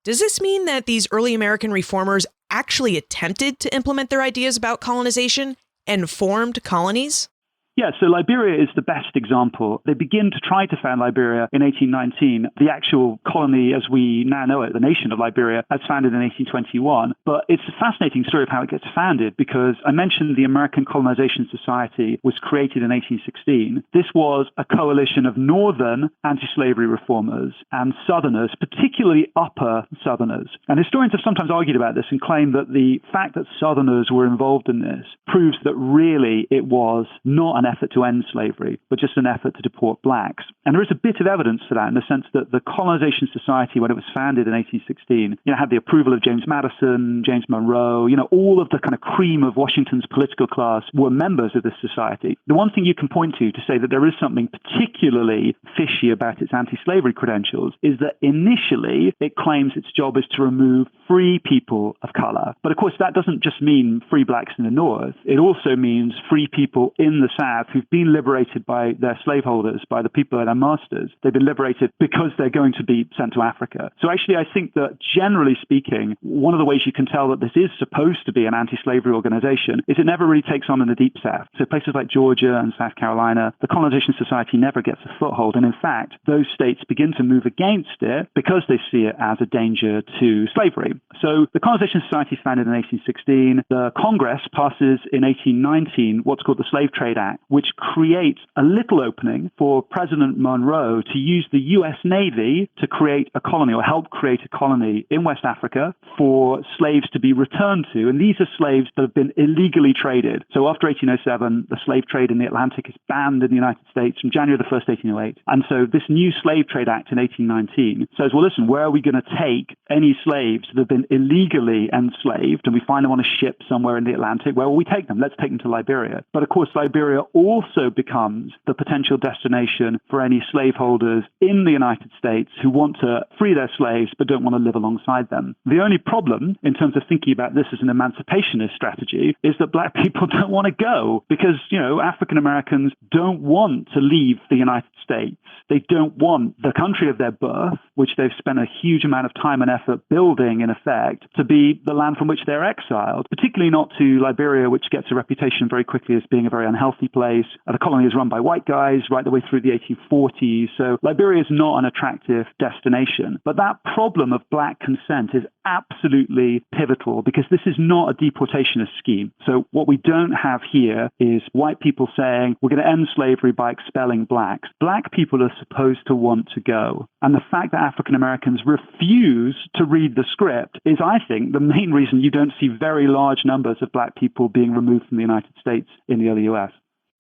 Does this mean that these early American reformers actually attempted to implement their ideas about colonization and formed colonies? Yeah, so Liberia is the best example. They begin to try to found Liberia in 1819. The actual colony, as we now know it, the nation of Liberia, that's founded in 1821. But it's a fascinating story of how it gets founded, because I mentioned the American Colonization Society was created in 1816. This was a coalition of northern anti-slavery reformers and southerners, particularly upper southerners. And historians have sometimes argued about this and claimed that the fact that southerners were involved in this proves that really it was not an effort to end slavery, but just an effort to deport blacks. And there is a bit of evidence for that in the sense that the Colonization Society, when it was founded in 1816, had the approval of James Madison, James Monroe, all of the kind of cream of Washington's political class were members of this society. The one thing you can point to say that there is something particularly fishy about its anti-slavery credentials is that initially it claims its job is to remove free people of color. But of course, that doesn't just mean free blacks in the North. It also means free people in the South South who've been liberated by their slaveholders, by the people that are masters. They've been liberated because they're going to be sent to Africa. So actually, I think that generally speaking, one of the ways you can tell that this is supposed to be an anti-slavery organization is it never really takes on in the Deep South. So places like Georgia and South Carolina, the Colonization Society never gets a foothold. And in fact, those states begin to move against it because they see it as a danger to slavery. So the Colonization Society is founded in 1816. The Congress passes in 1819 what's called the Slave Trade Act, which creates a little opening for President Monroe to use the U.S. Navy to create a colony or help create a colony in West Africa for slaves to be returned to. And these are slaves that have been illegally traded. So after 1807, the slave trade in the Atlantic is banned in the United States from January the 1st, 1808. And so this new Slave Trade Act in 1819 says, well, listen, where are we going to take any slaves that have been illegally enslaved and we find them on a ship somewhere in the Atlantic? Where will we take them? Let's take them to Liberia. But of course, Liberia also becomes the potential destination for any slaveholders in the United States who want to free their slaves but don't want to live alongside them. The only problem in terms of thinking about this as an emancipationist strategy is that black people don't want to go because, African Americans don't want to leave the United States. They don't want the country of their birth, which they've spent a huge amount of time and effort building, in effect, to be the land from which they're exiled, particularly not to Liberia, which gets a reputation very quickly as being a very unhealthy place. The colony is run by white guys right the way through the 1840s. So Liberia is not an attractive destination. But that problem of black consent is absolutely pivotal because this is not a deportationist scheme. So what we don't have here is white people saying, we're going to end slavery by expelling blacks. Black people are supposed to want to go. And the fact that African Americans refuse to read the script is, I think, the main reason you don't see very large numbers of black people being removed from the United States in the early US.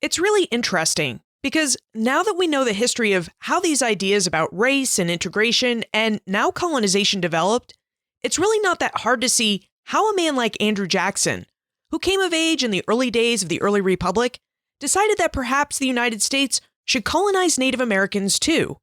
It's really interesting because now that we know the history of how these ideas about race and integration and now colonization developed, it's really not that hard to see how a man like Andrew Jackson, who came of age in the early days of the early republic, decided that perhaps the United States should colonize Native Americans too.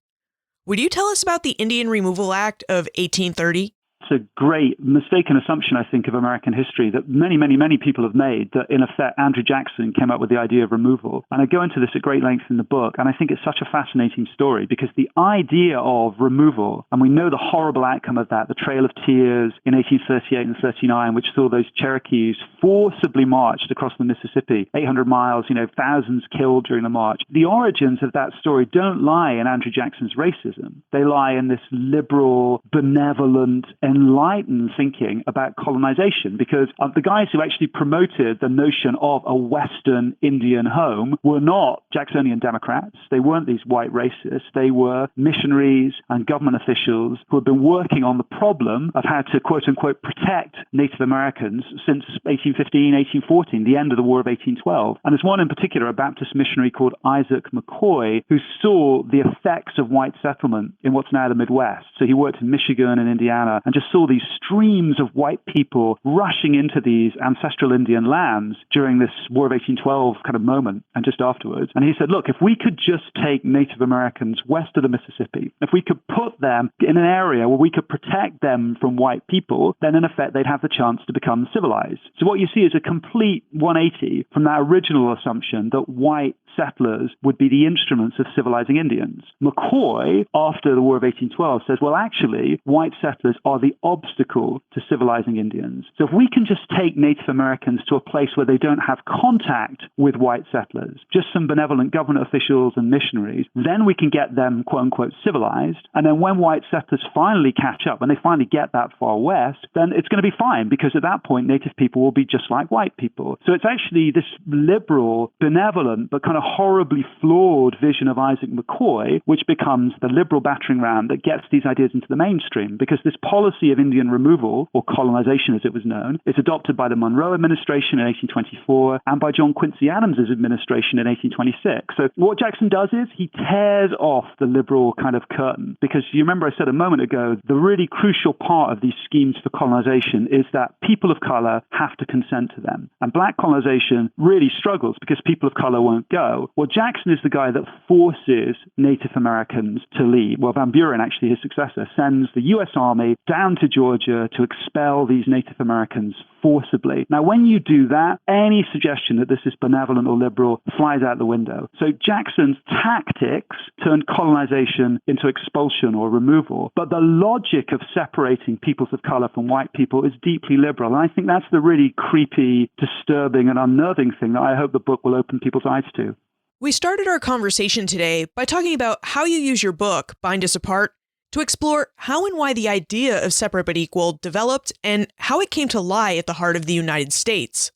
Would you tell us about the Indian Removal Act of 1830? It's a great mistaken assumption, I think, of American history that many, many, many people have made that, in effect, Andrew Jackson came up with the idea of removal. And I go into this at great length in the book, and I think it's such a fascinating story because the idea of removal, and we know the horrible outcome of that, the Trail of Tears in 1838 and 39, which saw those Cherokees forcibly marched across the Mississippi, 800 miles, thousands killed during the march. The origins of that story don't lie in Andrew Jackson's racism. They lie in this liberal, benevolent, enlightened thinking about colonization, because the guys who actually promoted the notion of a Western Indian home were not Jacksonian Democrats. They weren't these white racists. They were missionaries and government officials who had been working on the problem of how to, quote unquote, protect Native Americans since 1815, 1814, the end of the War of 1812. And there's one in particular, a Baptist missionary called Isaac McCoy, who saw the effects of white settlement in what's now the Midwest. So he worked in Michigan and Indiana and just saw these streams of white people rushing into these ancestral Indian lands during this War of 1812 kind of moment and just afterwards. And he said, look, if we could just take Native Americans west of the Mississippi, if we could put them in an area where we could protect them from white people, then in effect they'd have the chance to become civilized. So what you see is a complete 180 from that original assumption that white settlers would be the instruments of civilizing Indians. McCoy, after the War of 1812, says, well, actually, white settlers are the obstacle to civilizing Indians. So if we can just take Native Americans to a place where they don't have contact with white settlers, just some benevolent government officials and missionaries, then we can get them, quote unquote, civilized. And then when white settlers finally catch up, when they finally get that far west, then it's going to be fine, because at that point, Native people will be just like white people. So it's actually this liberal, benevolent, but kind of horribly flawed vision of Isaac McCoy, which becomes the liberal battering ram that gets these ideas into the mainstream, because this policy of Indian removal, or colonization as it was known, is adopted by the Monroe administration in 1824 and by John Quincy Adams's administration in 1826. So what Jackson does is he tears off the liberal kind of curtain, because you remember I said a moment ago, the really crucial part of these schemes for colonization is that people of color have to consent to them. And black colonization really struggles because people of color won't go. Well, Jackson is the guy that forces Native Americans to leave. Well, Van Buren, actually his successor, sends the U.S. Army down to Georgia to expel these Native Americans forcibly. Now, when you do that, any suggestion that this is benevolent or liberal flies out the window. So Jackson's tactics turned colonization into expulsion or removal, but the logic of separating peoples of color from white people is deeply liberal. And I think that's the really creepy, disturbing, and unnerving thing that I hope the book will open people's eyes to. We started our conversation today by talking about how you use your book, Bind Us Apart, to explore how and why the idea of separate but equal developed and how it came to lie at the heart of the United States.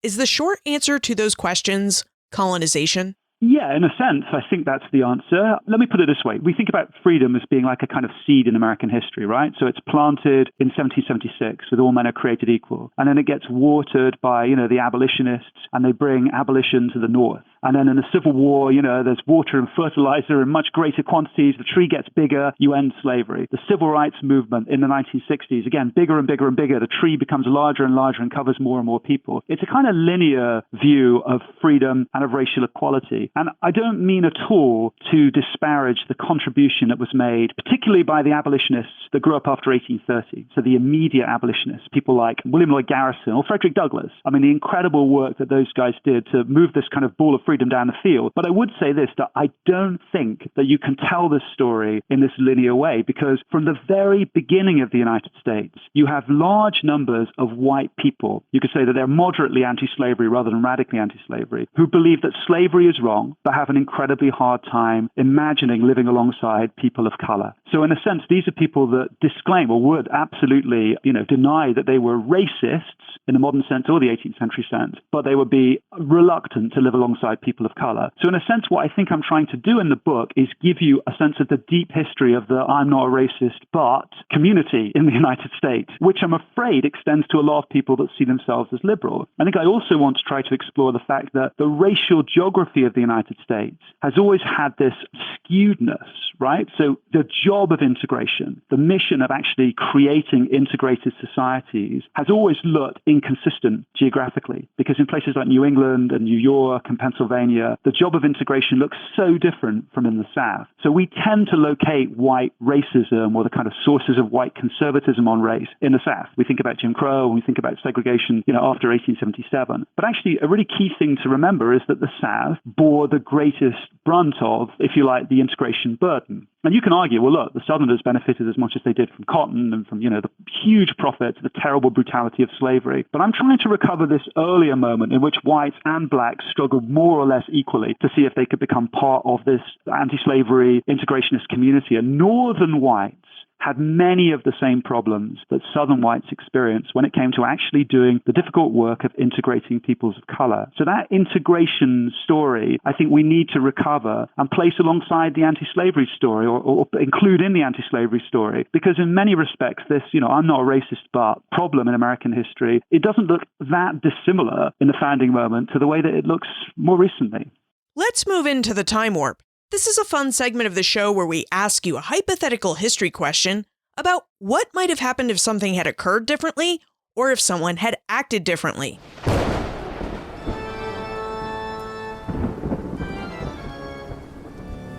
Is the short answer to those questions colonization? Yeah, in a sense, I think that's the answer. Let me put it this way. We think about freedom as being like a kind of seed in American history, right? So it's planted in 1776 with all men are created equal. And then it gets watered by, the abolitionists, and they bring abolition to the North. And then in the Civil War, there's water and fertilizer in much greater quantities. The tree gets bigger, you end slavery. The Civil Rights Movement in the 1960s, again, bigger and bigger and bigger. The tree becomes larger and larger and covers more and more people. It's a kind of linear view of freedom and of racial equality. And I don't mean at all to disparage the contribution that was made, particularly by the abolitionists that grew up after 1830. So the immediate abolitionists, people like William Lloyd Garrison or Frederick Douglass. I mean, the incredible work that those guys did to move this kind of ball of freedom down the field. But I would say this, that I don't think that you can tell this story in this linear way, because from the very beginning of the United States, you have large numbers of white people. You could say that they're moderately anti-slavery rather than radically anti-slavery, who believe that slavery is wrong, but have an incredibly hard time imagining living alongside people of color. So in a sense, these are people that disclaim or would absolutely, deny that they were racists in the modern sense or the 18th century sense, but they would be reluctant to live alongside people of color. So in a sense, what I think I'm trying to do in the book is give you a sense of the deep history of the I'm not a racist, but community in the United States, which I'm afraid extends to a lot of people that see themselves as liberal. I think I also want to try to explore the fact that the racial geography of the United States has always had this skewedness, right? So the job of integration, the mission of actually creating integrated societies has always looked inconsistent geographically, because in places like New England and New York and Pennsylvania, the job of integration looks so different from in the South. So we tend to locate white racism or the kind of sources of white conservatism on race in the South. We think about Jim Crow and we think about segregation, after 1877. But actually, a really key thing to remember is that the South bore the greatest brunt of, if you like, the integration burden. And you can argue, well, look, the Southerners benefited as much as they did from cotton and from, the huge profits, the terrible brutality of slavery. But I'm trying to recover this earlier moment in which whites and blacks struggled more or less equally to see if they could become part of this anti-slavery integrationist community. And Northern whites had many of the same problems that Southern whites experienced when it came to actually doing the difficult work of integrating peoples of color. So that integration story, I think we need to recover and place alongside the anti-slavery story or include in the anti-slavery story, because in many respects, this, I'm not a racist, but problem in American history, it doesn't look that dissimilar in the founding moment to the way that it looks more recently. Let's move into the time warp. This is a fun segment of the show where we ask you a hypothetical history question about what might have happened if something had occurred differently or if someone had acted differently.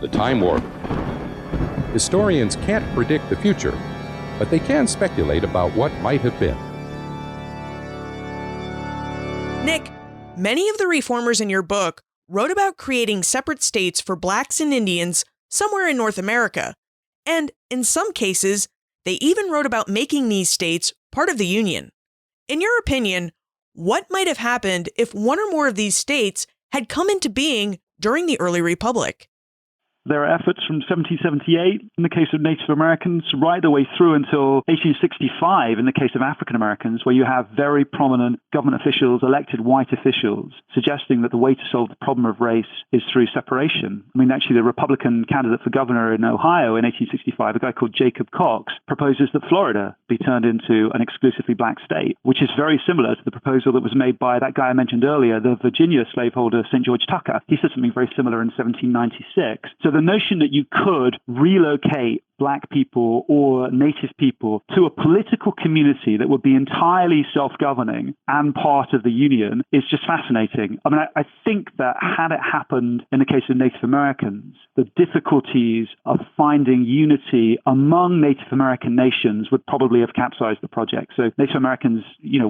The time warp. Historians can't predict the future, but they can speculate about what might have been. Nick, many of the reformers in your book wrote about creating separate states for blacks and Indians somewhere in North America. And in some cases, they even wrote about making these states part of the Union. In your opinion, what might have happened if one or more of these states had come into being during the early Republic? There are efforts from 1778 in the case of Native Americans right the way through until 1865 in the case of African Americans, where you have very prominent government officials, elected white officials, suggesting that the way to solve the problem of race is through separation. I mean, actually, the Republican candidate for governor in Ohio in 1865, a guy called Jacob Cox, proposes that Florida be turned into an exclusively black state, which is very similar to the proposal that was made by that guy I mentioned earlier, the Virginia slaveholder St. George Tucker. He said something very similar in 1796. So the notion that you could relocate black people or native people to a political community that would be entirely self-governing and part of the Union is just fascinating. I mean, I think that had it happened in the case of Native Americans, the difficulties of finding unity among Native American nations would probably have capsized the project. So Native Americans,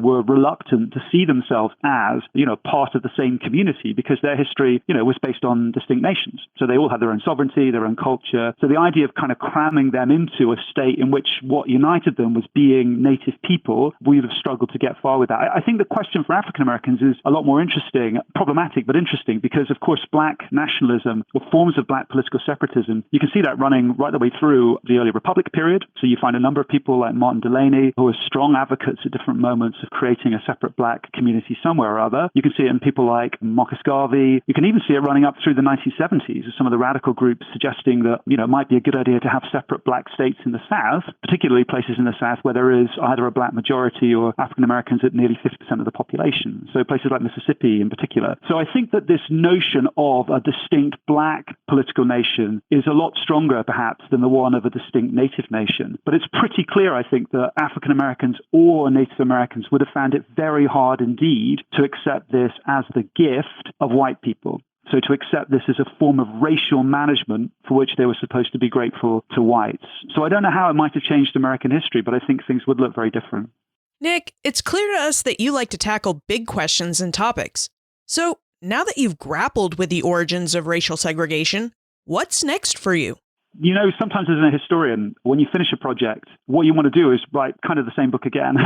were reluctant to see themselves as, part of the same community because their history, was based on distinct nations. So they all had their own sovereignty, their own culture. So the idea of kind of cramming them into a state in which what united them was being native people, we would have struggled to get far with that. I think the question for African Americans is a lot more interesting, problematic, but interesting, because of course, black nationalism or forms of black political separatism, you can see that running right the way through the early Republic period. So you find a number of people like Martin Delany who are strong advocates at different moments of creating a separate black community somewhere or other. You can see it in people like Marcus Garvey. You can even see it running up through the 1970s as some of the radical groups suggesting that, it might be a good idea to have separate black states in the South, particularly places in the South where there is either a black majority or African Americans at nearly 50% of the population. So places like Mississippi in particular. So I think that this notion of a distinct black political nation is a lot stronger perhaps than the one of a distinct native nation. But it's pretty clear, I think, that African Americans or Native Americans would have found it very hard indeed to accept this as the gift of white people. So to accept this as a form of racial management for which they were supposed to be grateful to whites. So I don't know how it might have changed American history, but I think things would look very different. Nick, it's clear to us that you like to tackle big questions and topics. So now that you've grappled with the origins of racial segregation, what's next for you? Sometimes as a historian, when you finish a project, what you want to do is write kind of the same book again,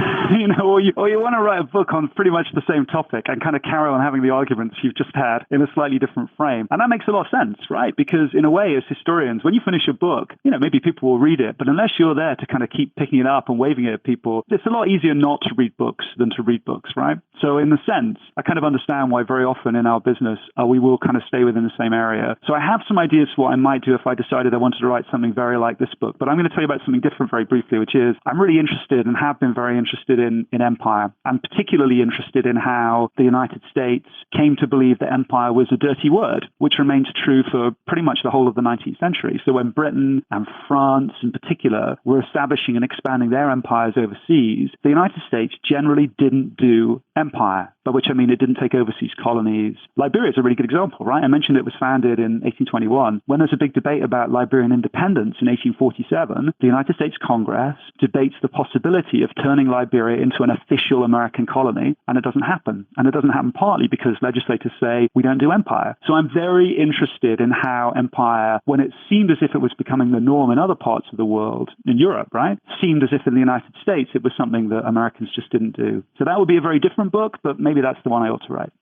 or you want to write a book on pretty much the same topic and kind of carry on having the arguments you've just had in a slightly different frame. And that makes a lot of sense, right? Because in a way, as historians, when you finish a book, maybe people will read it, but unless you're there to kind of keep picking it up and waving it at people, it's a lot easier not to read books than to read books, right? So in the sense, I kind of understand why very often in our business, we will kind of stay within the same area. So I have some ideas for what I might do if I decided I wanted to write something very like this book. But I'm going to tell you about something different very briefly, which is I'm really interested and have been very interested in empire. I'm particularly interested in how the United States came to believe that empire was a dirty word, which remains true for pretty much the whole of the 19th century. So when Britain and France in particular were establishing and expanding their empires overseas, the United States generally didn't do empire, by which I mean it didn't take overseas colonies. Liberia is a really good example, right? I mentioned it was founded in 1821. When there's a big debate about Liberian independence in 1847, the United States Congress debates the possibility of turning Liberia into an official American colony, and it doesn't happen. And it doesn't happen partly because legislators say we don't do empire. So I'm very interested in how empire, when it seemed as if it was becoming the norm in other parts of the world, in Europe, right, seemed as if in the United States it was something that Americans just didn't do. So that would be a very different book, but maybe that's the one I ought to write.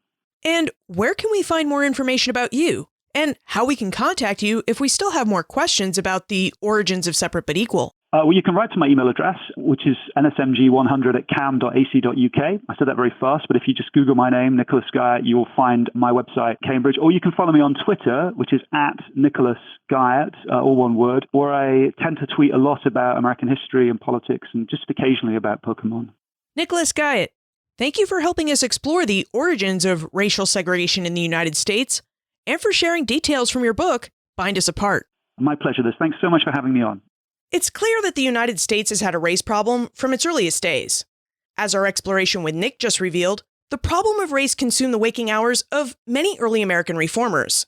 And where can we find more information about you? And how we can contact you if we still have more questions about the origins of Separate But Equal? Well, you can write to my email address, which is nsmg100@cam.ac.uk. I said that very fast, but if you just Google my name, Nicholas Guyot, you will find my website, Cambridge. Or you can follow me on Twitter, which is @NicholasGuyot, all one word, where I tend to tweet a lot about American history and politics and just occasionally about Pokemon. Nicholas Guyot, thank you for helping us explore the origins of racial segregation in the United States and for sharing details from your book, Bind Us Apart. My pleasure, Liz. Thanks so much for having me on. It's clear that the United States has had a race problem from its earliest days. As our exploration with Nick just revealed, the problem of race consumed the waking hours of many early American reformers.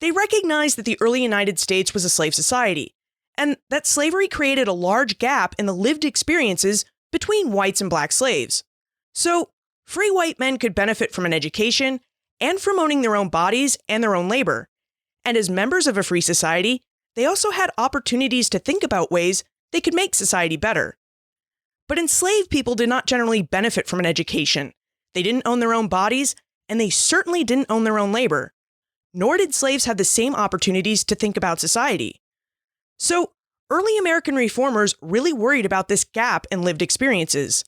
They recognized that the early United States was a slave society, and that slavery created a large gap in the lived experiences between whites and black slaves. So, free white men could benefit from an education and from owning their own bodies and their own labor. And as members of a free society, they also had opportunities to think about ways they could make society better. But enslaved people did not generally benefit from an education. They didn't own their own bodies, and they certainly didn't own their own labor. Nor did slaves have the same opportunities to think about society. So, early American reformers really worried about this gap in lived experiences.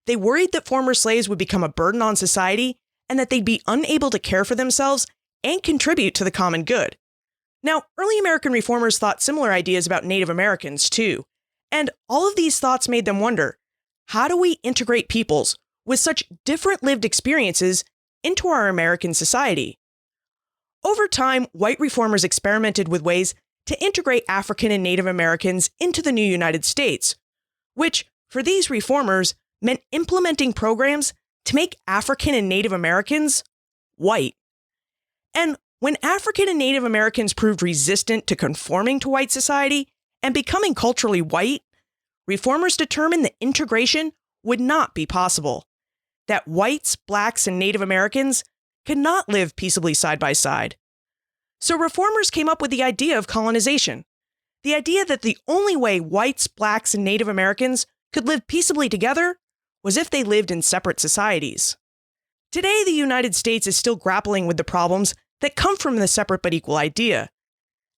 They worried that former slaves would become a burden on society and that they'd be unable to care for themselves and contribute to the common good. Now, early American reformers thought similar ideas about Native Americans, too. And all of these thoughts made them wonder, how do we integrate peoples with such different lived experiences into our American society? Over time, white reformers experimented with ways to integrate African and Native Americans into the new United States, which, for these reformers, meant implementing programs to make African and Native Americans white. And when African and Native Americans proved resistant to conforming to white society and becoming culturally white, reformers determined that integration would not be possible, that whites, blacks, and Native Americans could not live peaceably side by side. So reformers came up with the idea of colonization, the idea that the only way whites, blacks, and Native Americans could live peaceably together was if they lived in separate societies. Today, the United States is still grappling with the problems that come from the separate but equal idea.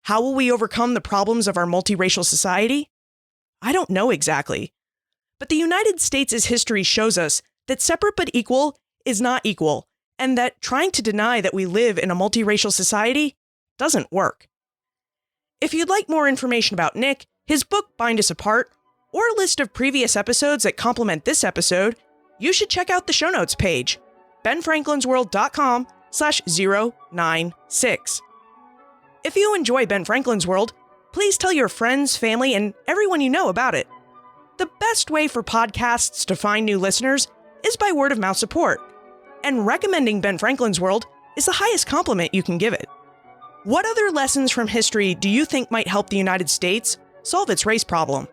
How will we overcome the problems of our multiracial society? I don't know exactly. But the United States' history shows us that separate but equal is not equal, and that trying to deny that we live in a multiracial society doesn't work. If you'd like more information about Nick, his book Bind Us Apart, or a list of previous episodes that complement this episode, you should check out the show notes page, benfranklinsworld.com/096. If you enjoy Ben Franklin's World, please tell your friends, family, and everyone you know about it. The best way for podcasts to find new listeners is by word of mouth support, and recommending Ben Franklin's World is the highest compliment you can give it. What other lessons from history do you think might help the United States solve its race problem?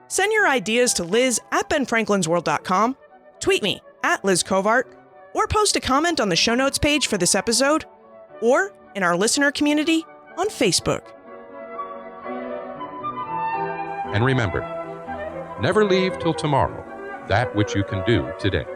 Send your ideas to liz@benfranklinsworld.com, tweet me @LizCovart, or post a comment on the show notes page for this episode, or in our listener community on Facebook. And remember, never leave till tomorrow that which you can do today.